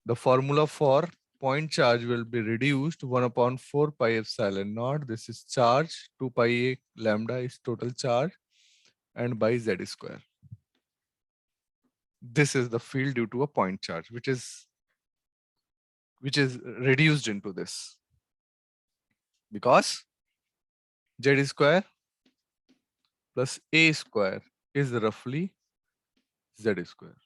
The formula for point charge will be reduced 1 upon 4 pi epsilon naught. This is charge, 2 pi a lambda is total charge, and by z square. this is the field due to a point charge, which is reduced into this, because Z square plus A square is roughly Z square.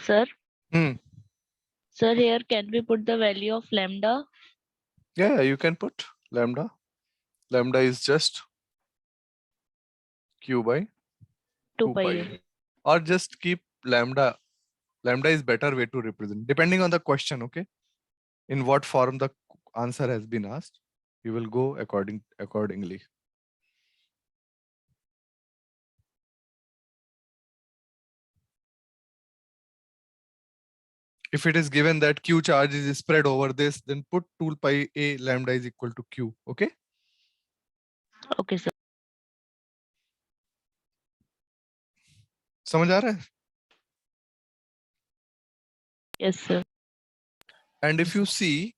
Sir, Hmm. sir, here can we put the value of lambda? Yeah, you can put lambda. Lambda is just Q by 2 2 pi pi a. a. Or just keep lambda. Lambda is better way to represent, depending on the question, okay? In what form the answer has been asked, you will go accordingly. If it is given that Q charge is spread over this, then put 2 pi a lambda is equal to Q, okay? Okay, sir. समझ आ रहा है? Yes, sir. And if you see,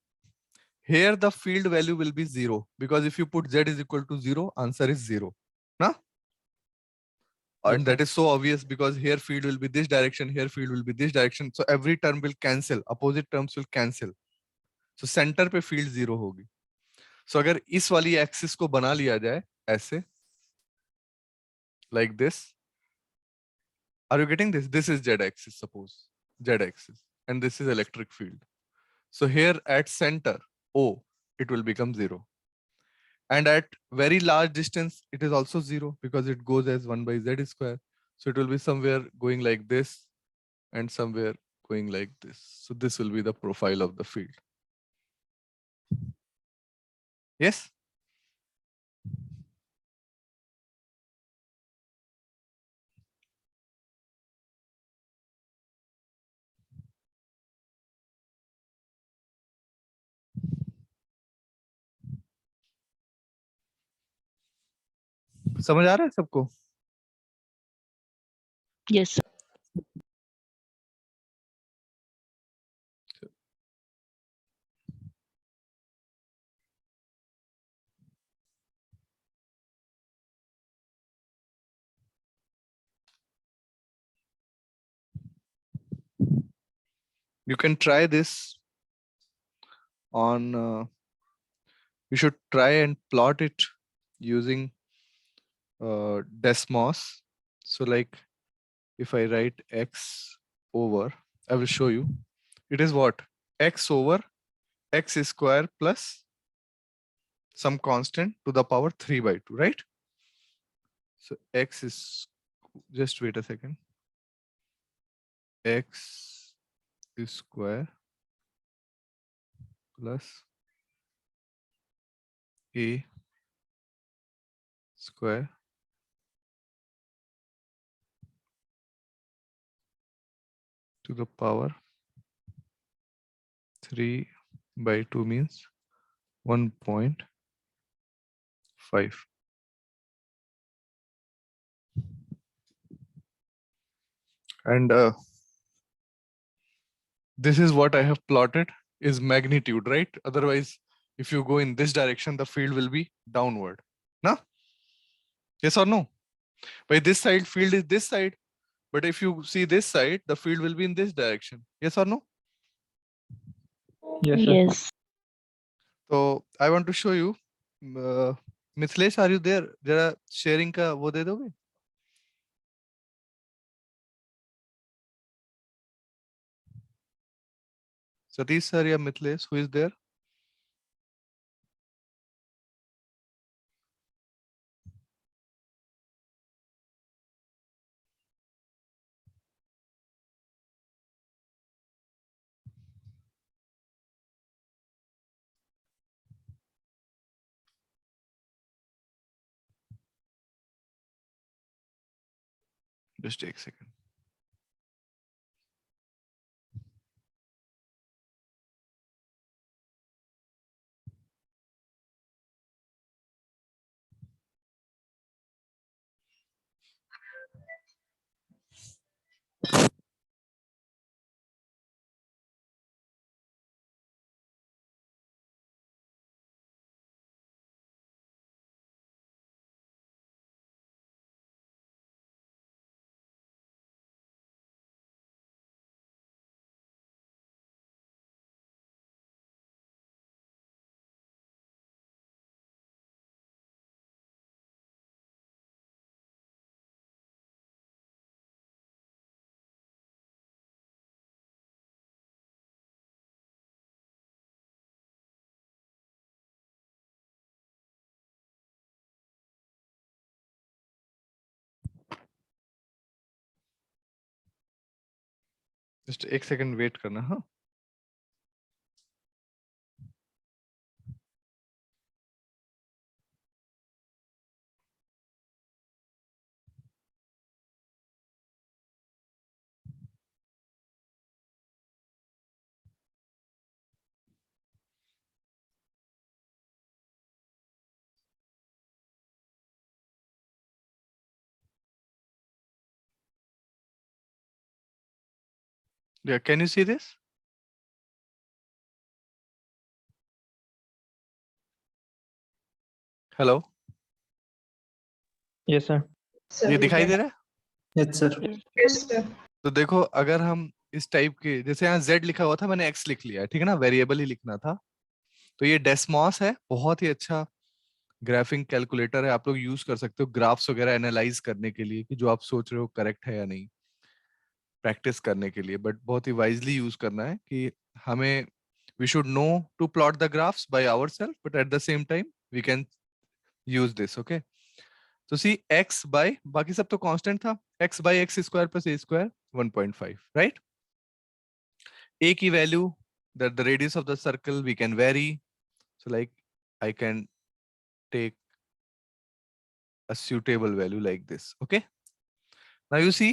here the field value will be 0, because if you put Z is equal to 0, answer is 0. Na? And that is so obvious, because here field will be this direction, here field will be this direction. So every term will cancel, opposite terms will cancel. So center पे field 0 होगी. So अगर इस वाली axis को बना लिया जाए ऐसे, like this, are you getting this? This is Z axis, suppose Z axis, and this is electric field. So here at center O, it will become 0. And at very large distance, it is also 0, because it goes as 1 by Z square. So it will be somewhere going like this and somewhere going like this. So this will be the profile of the field. Yes? समझ आ रहा है सबको? Yes, sir. You can try this on, you should try and plot it using Desmos. So like if I write X over, I will show you. It is what? X over X square plus some constant to the power 3 by 2, right? So X is, just wait a second. X is square plus A square to the power 3 by 2 means 1.5. And this is what I have plotted is magnitude, right? Otherwise, if you go in this direction, the field will be downward. No? Yes or no? By this side, field is this side. But if you see this side, the field will be in this direction. Yes or no? Yes, sir. Yes. So I want to show you. Mithlesh, are you there? जरा sharing का वो दे दोगे? Satish sir या Mithlesh, who is there? Just take a second. Just एक second wait करना। हाँ, yeah, can you see this? Hello, yes sir. ये दिखाई दे रहा है? Yes sir. Yes, sir. तो देखो, अगर हम इस टाइप के, जैसे यहाँ z लिखा हुआ था, मैंने x लिख लिया है, ठीक है ना, वेरिएबल ही लिखना था। तो ये डेस्मॉस है, बहुत ही अच्छा ग्राफिंग कैलकुलेटर है, आप लोग यूज कर सकते हो ग्राफ्स वगैरह एनालाइज करने के लिए कि जो आप सोच रहे हो करेक्ट है या नहीं, प्रैक्टिस करने के लिए। बट बहुत ही वाइजली यूज करना है कि हमें, we should know to plot the graphs by ourselves, but at the same time we can use this. Okay, तो सी x बाय, बाकी सब तो कांस्टेंट था, x by x square plus a square 1.5, right. a की value, that the radius of the circle we can vary, so like I can take a suitable value like this. Okay, now you see,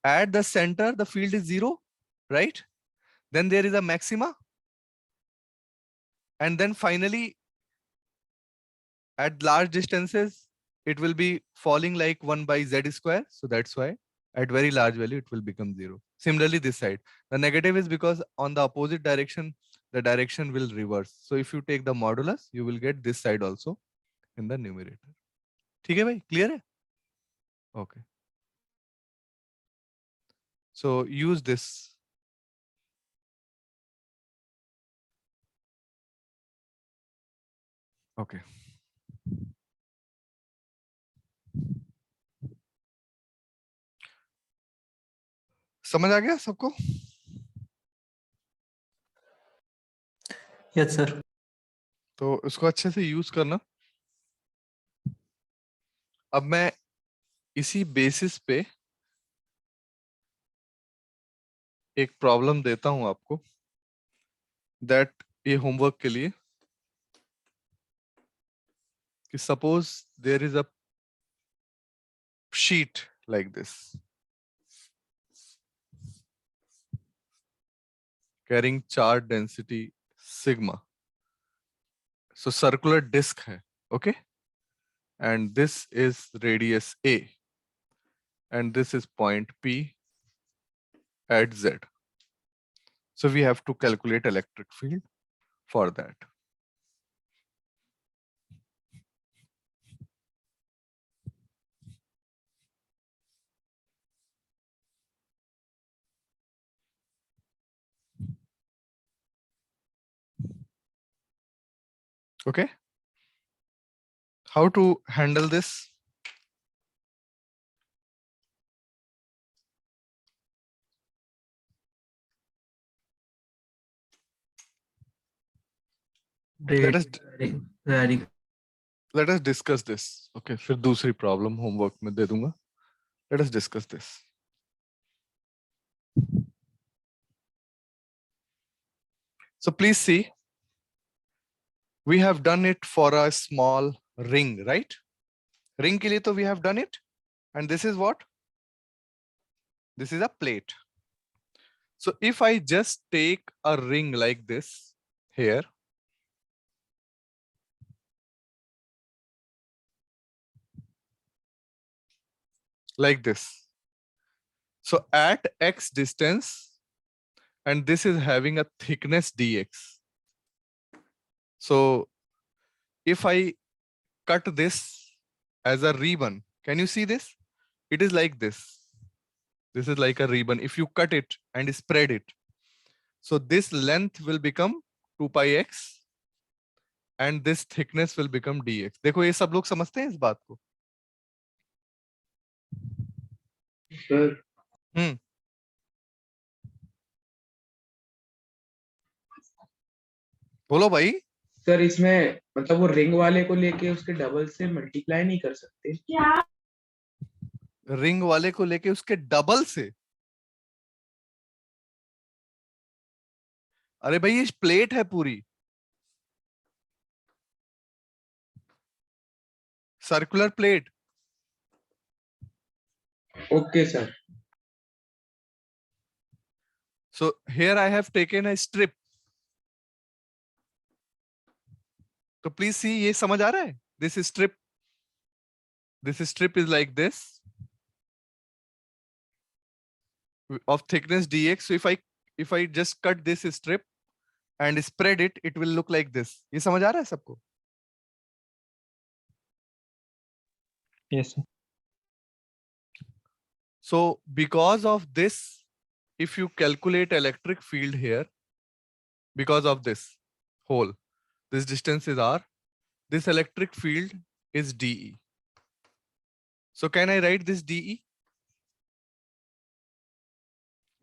at the center the field is 0, right? Then there is a maxima, and then finally at large distances it will be falling like 1 by z square, so that's why at very large value it will become 0. Similarly this side, the negative is because on the opposite direction the direction will reverse, so if you take the modulus you will get this side also in the numerator. ठीक है भाई, clear है? Okay, so use this. Okay, समझ आ गया सबको? Yes sir. तो इसको अच्छे से यूज करना। अब मैं इसी बेसिस पे एक प्रॉब्लम देता हूं आपको, दैट ये होमवर्क के लिए, कि suppose there is a sheet like this carrying charge density sigma, so circular disc है, okay, and this is radius a and this is point P at Z. So we have to calculate electric field for that. Okay, how to handle this? Let us very let us discuss this. Okay, फिर दूसरी problem homework में दे दूंगा. Let us discuss this. So please see, we have done it for a small ring, right? Ring के लिए तो we have done it, and this is what? This is a plate. So if I just take a ring like this here, like this, so at x distance, and this is having a thickness dx. So if I cut this as a ribbon, can you see this? It is like this. This is like a ribbon. If you cut it and spread it, so this length will become 2 pi x and this thickness will become dx. देखो ये सब लोग समझते हैं इस बात को? Sir बोलो भाई. सर इसमें मतलब वो रिंग वाले को लेके उसके डबल से मल्टीप्लाई नहीं कर सकते? रिंग वाले को लेके उसके डबल से? अरे भाई ये प्लेट है पूरी, circular plate. Okay sir. So here I have taken a strip. तो please see, ये समझ आ रहा है? This strip is like this of thickness dx. So if I just cut this strip and spread it, it will look like this. ये समझ आ रहा है सबको? Yes, sir. So because of this, if you calculate electric field here, because of this hole, this distance is r, this electric field is dE. So can I write this dE?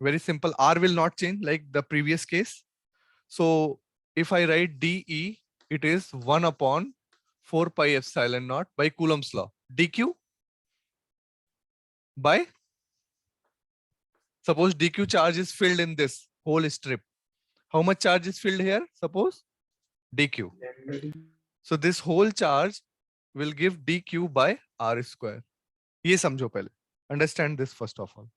Very simple. R will not change like the previous case. So if I write dE, it is 1 upon 4 pi epsilon naught by Coulomb's law. dQ by, suppose dQ charge is filled in this whole strip. How much charge is filled here? Suppose dQ. So this whole charge will give dQ by R square. ये समझो पहले. Understand this first of all.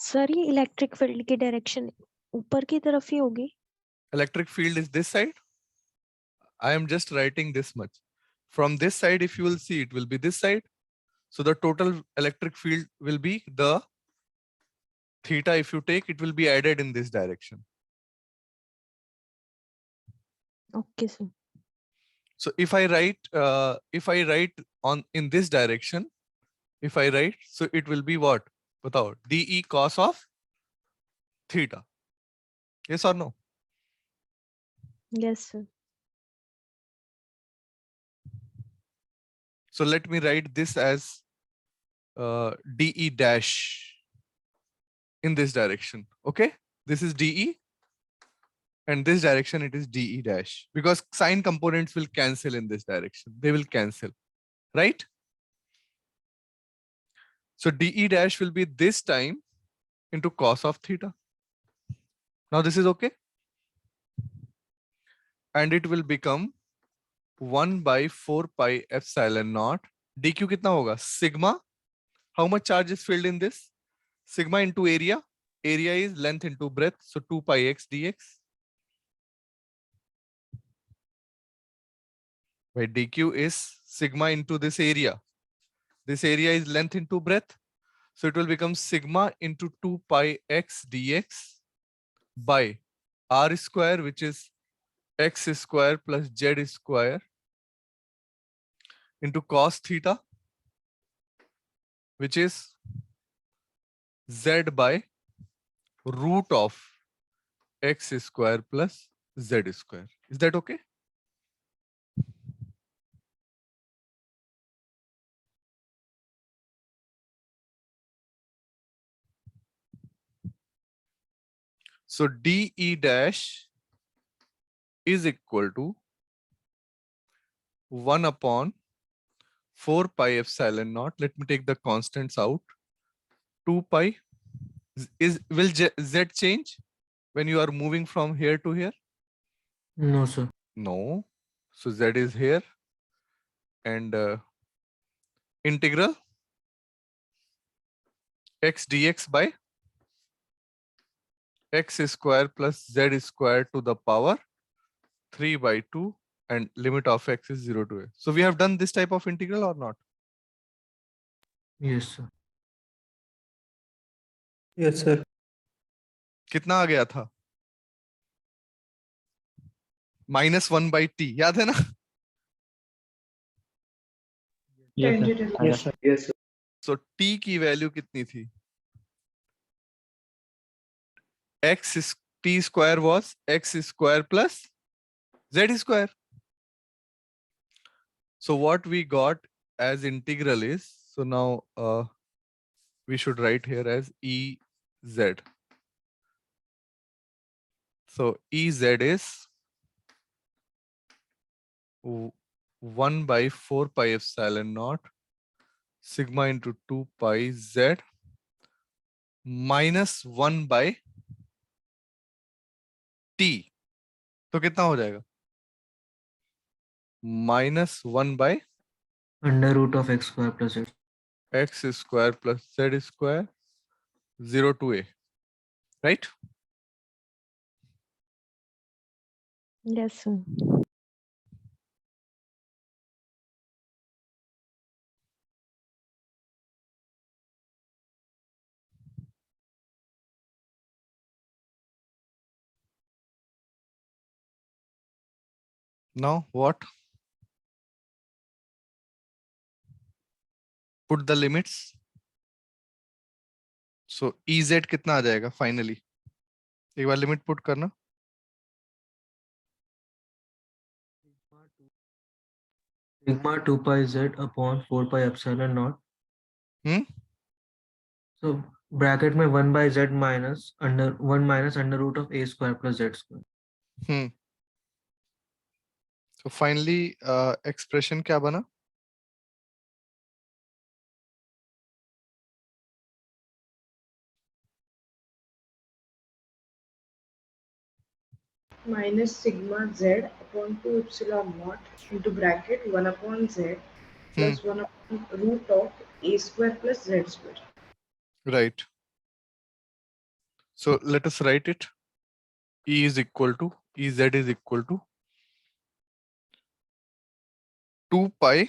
Sir ये electric field की direction ऊपर की तरफ ही होगी. Electric field is this side. I am just writing this much. From this side, if you will see, it will be this side. So the total electric field will be the theta. If you take, it will be added in this direction. Okay sir. So if I write on in this direction, if I write, so it will be what? Without dE cos of theta. Yes or no? Yes sir. So let me write this as dE dash in this direction. Okay, this is dE, and this direction it is dE dash, because sign components will cancel in this direction. They will cancel, right? So dE dash will be this time into cos of theta. Now this is okay. And it will become 1 by 4 pi epsilon naught. dQ कितना होगा? Sigma. How much charge is filled in this? Sigma into area. Area is length into breadth. So 2 pi x dx. Where dQ is sigma into this area. This area is length into breadth. So it will become sigma into 2 pi x dx by r square, which is x square plus z square into cos theta, which is z by root of x square plus z square. Is that okay? So dE dash is equal to 1 upon 4 pi epsilon naught. Let me take the constants out. 2 pi will z change when you are moving from here to here? No, sir. No. So z is here, and integral x dx by x square plus z square to the power 3 by 2, and limit of x is 0 to a. So we have done this type of integral or not? Yes, sir. Yes, sir. कितना आ गया था? -1 by t. याद है ना? Yes, sir. Tangent. Yes, sir. Yes, sir. So t की value कितनी थी? x is t square was x square plus z square. So what we got as integral is, so now we should write here as Ez. So Ez is 1 by 4 pi epsilon naught sigma into 2 pi z -1 by t, तो कितना हो जाएगा? -1 by Under root of x square plus z. x square plus z square 0 to a, right? Yes, sir. Now what? Put the limits. So Ez कितना आ जाएगा finally? एक बार limit put करना. Sigma 2 pi z upon 4 pi epsilon naught. So bracket में 1 by z minus under root of a square plus z square. So finally expression क्या बना? minus sigma z upon 2 epsilon naught into bracket 1 upon z plus 1 upon root of a square plus z square. Right. So let us write it. E is equal to Ez is equal to 2 pi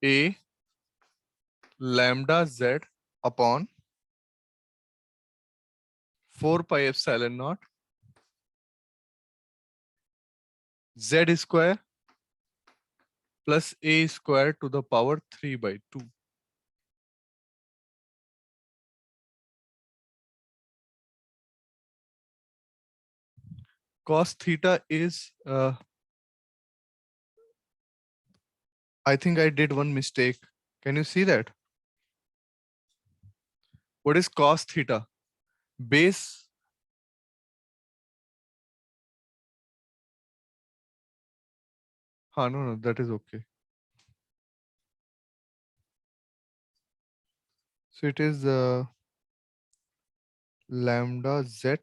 a lambda z upon 4 pi epsilon naught z square plus a square to the power 3 by 2. Cos theta is I think I did one mistake. Can you see that? What is cos theta? Base. No, that is okay. So it is lambda z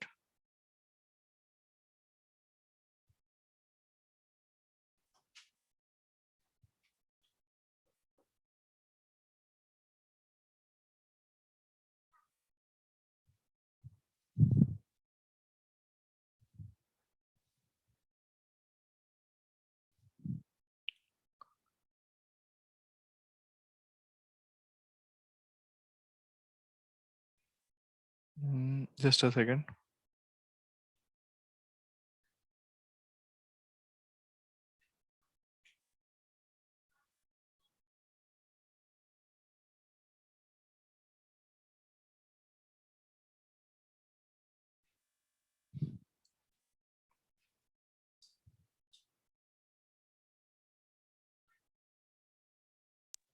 just a second.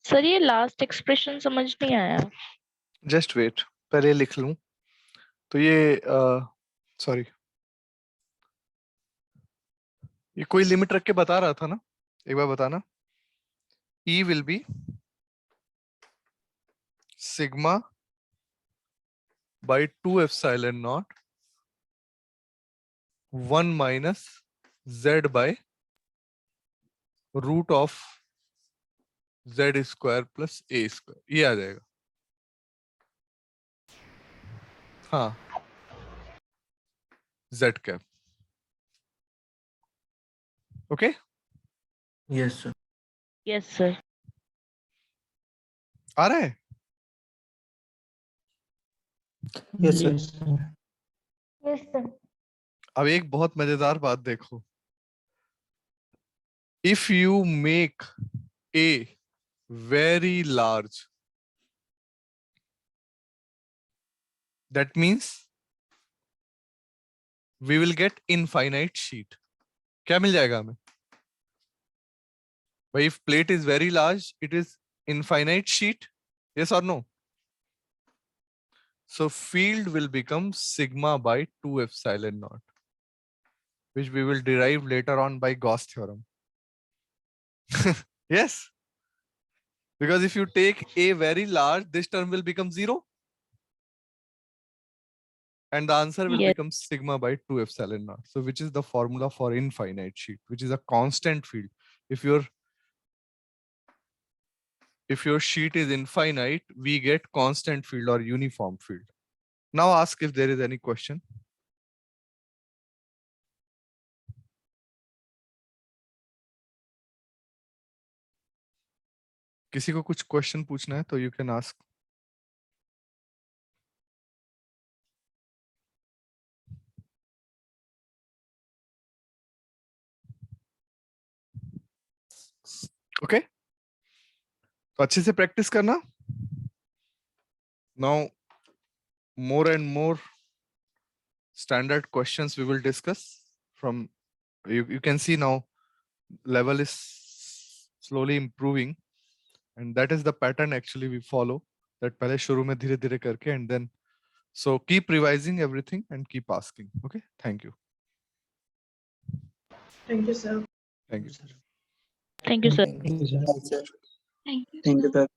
Sir ये last expression समझ नहीं आया. Just wait. पहले लिख लूं. तो ये sorry ये कोई लिमिट रख के बता रहा था ना, एक बार बताना. E will be sigma by 2 epsilon naught 1 minus z by root of z square plus a square. ये आ जाएगा. हाँ, z cap. Okay. Yes, sir. Yes sir. आ रहा है? Yes, sir. Yes, sir. अब एक बहुत मजेदार बात देखो. If you make A very large, that means we will get infinite sheet. क्या मिल जाएगा हमें? But if plate is very large, it is infinite sheet. Yes or no? So field will become sigma by 2 epsilon naught, which we will derive later on by Gauss theorem. Yes. Because if you take A very large, this term will become 0. and the answer will Yes. become sigma by 2 epsilon naught. So which is the formula for infinite sheet, which is a constant field. If your sheet is infinite, we get constant field or uniform field. Now ask if there is any question. किसी को कुछ question पूछना है तो you can ask. Okay, तो अच्छे से practice करना. Now more and more standard questions we will discuss from. You can see now level is slowly improving, and that is the pattern actually we follow, that पहले शुरू में धीरे धीरे करके, and then so keep revising everything and keep asking. Okay, thank you. Thank you, sir. Thank you. Thank you, sir. Thank you, sir. Thank you. Thank you, sir.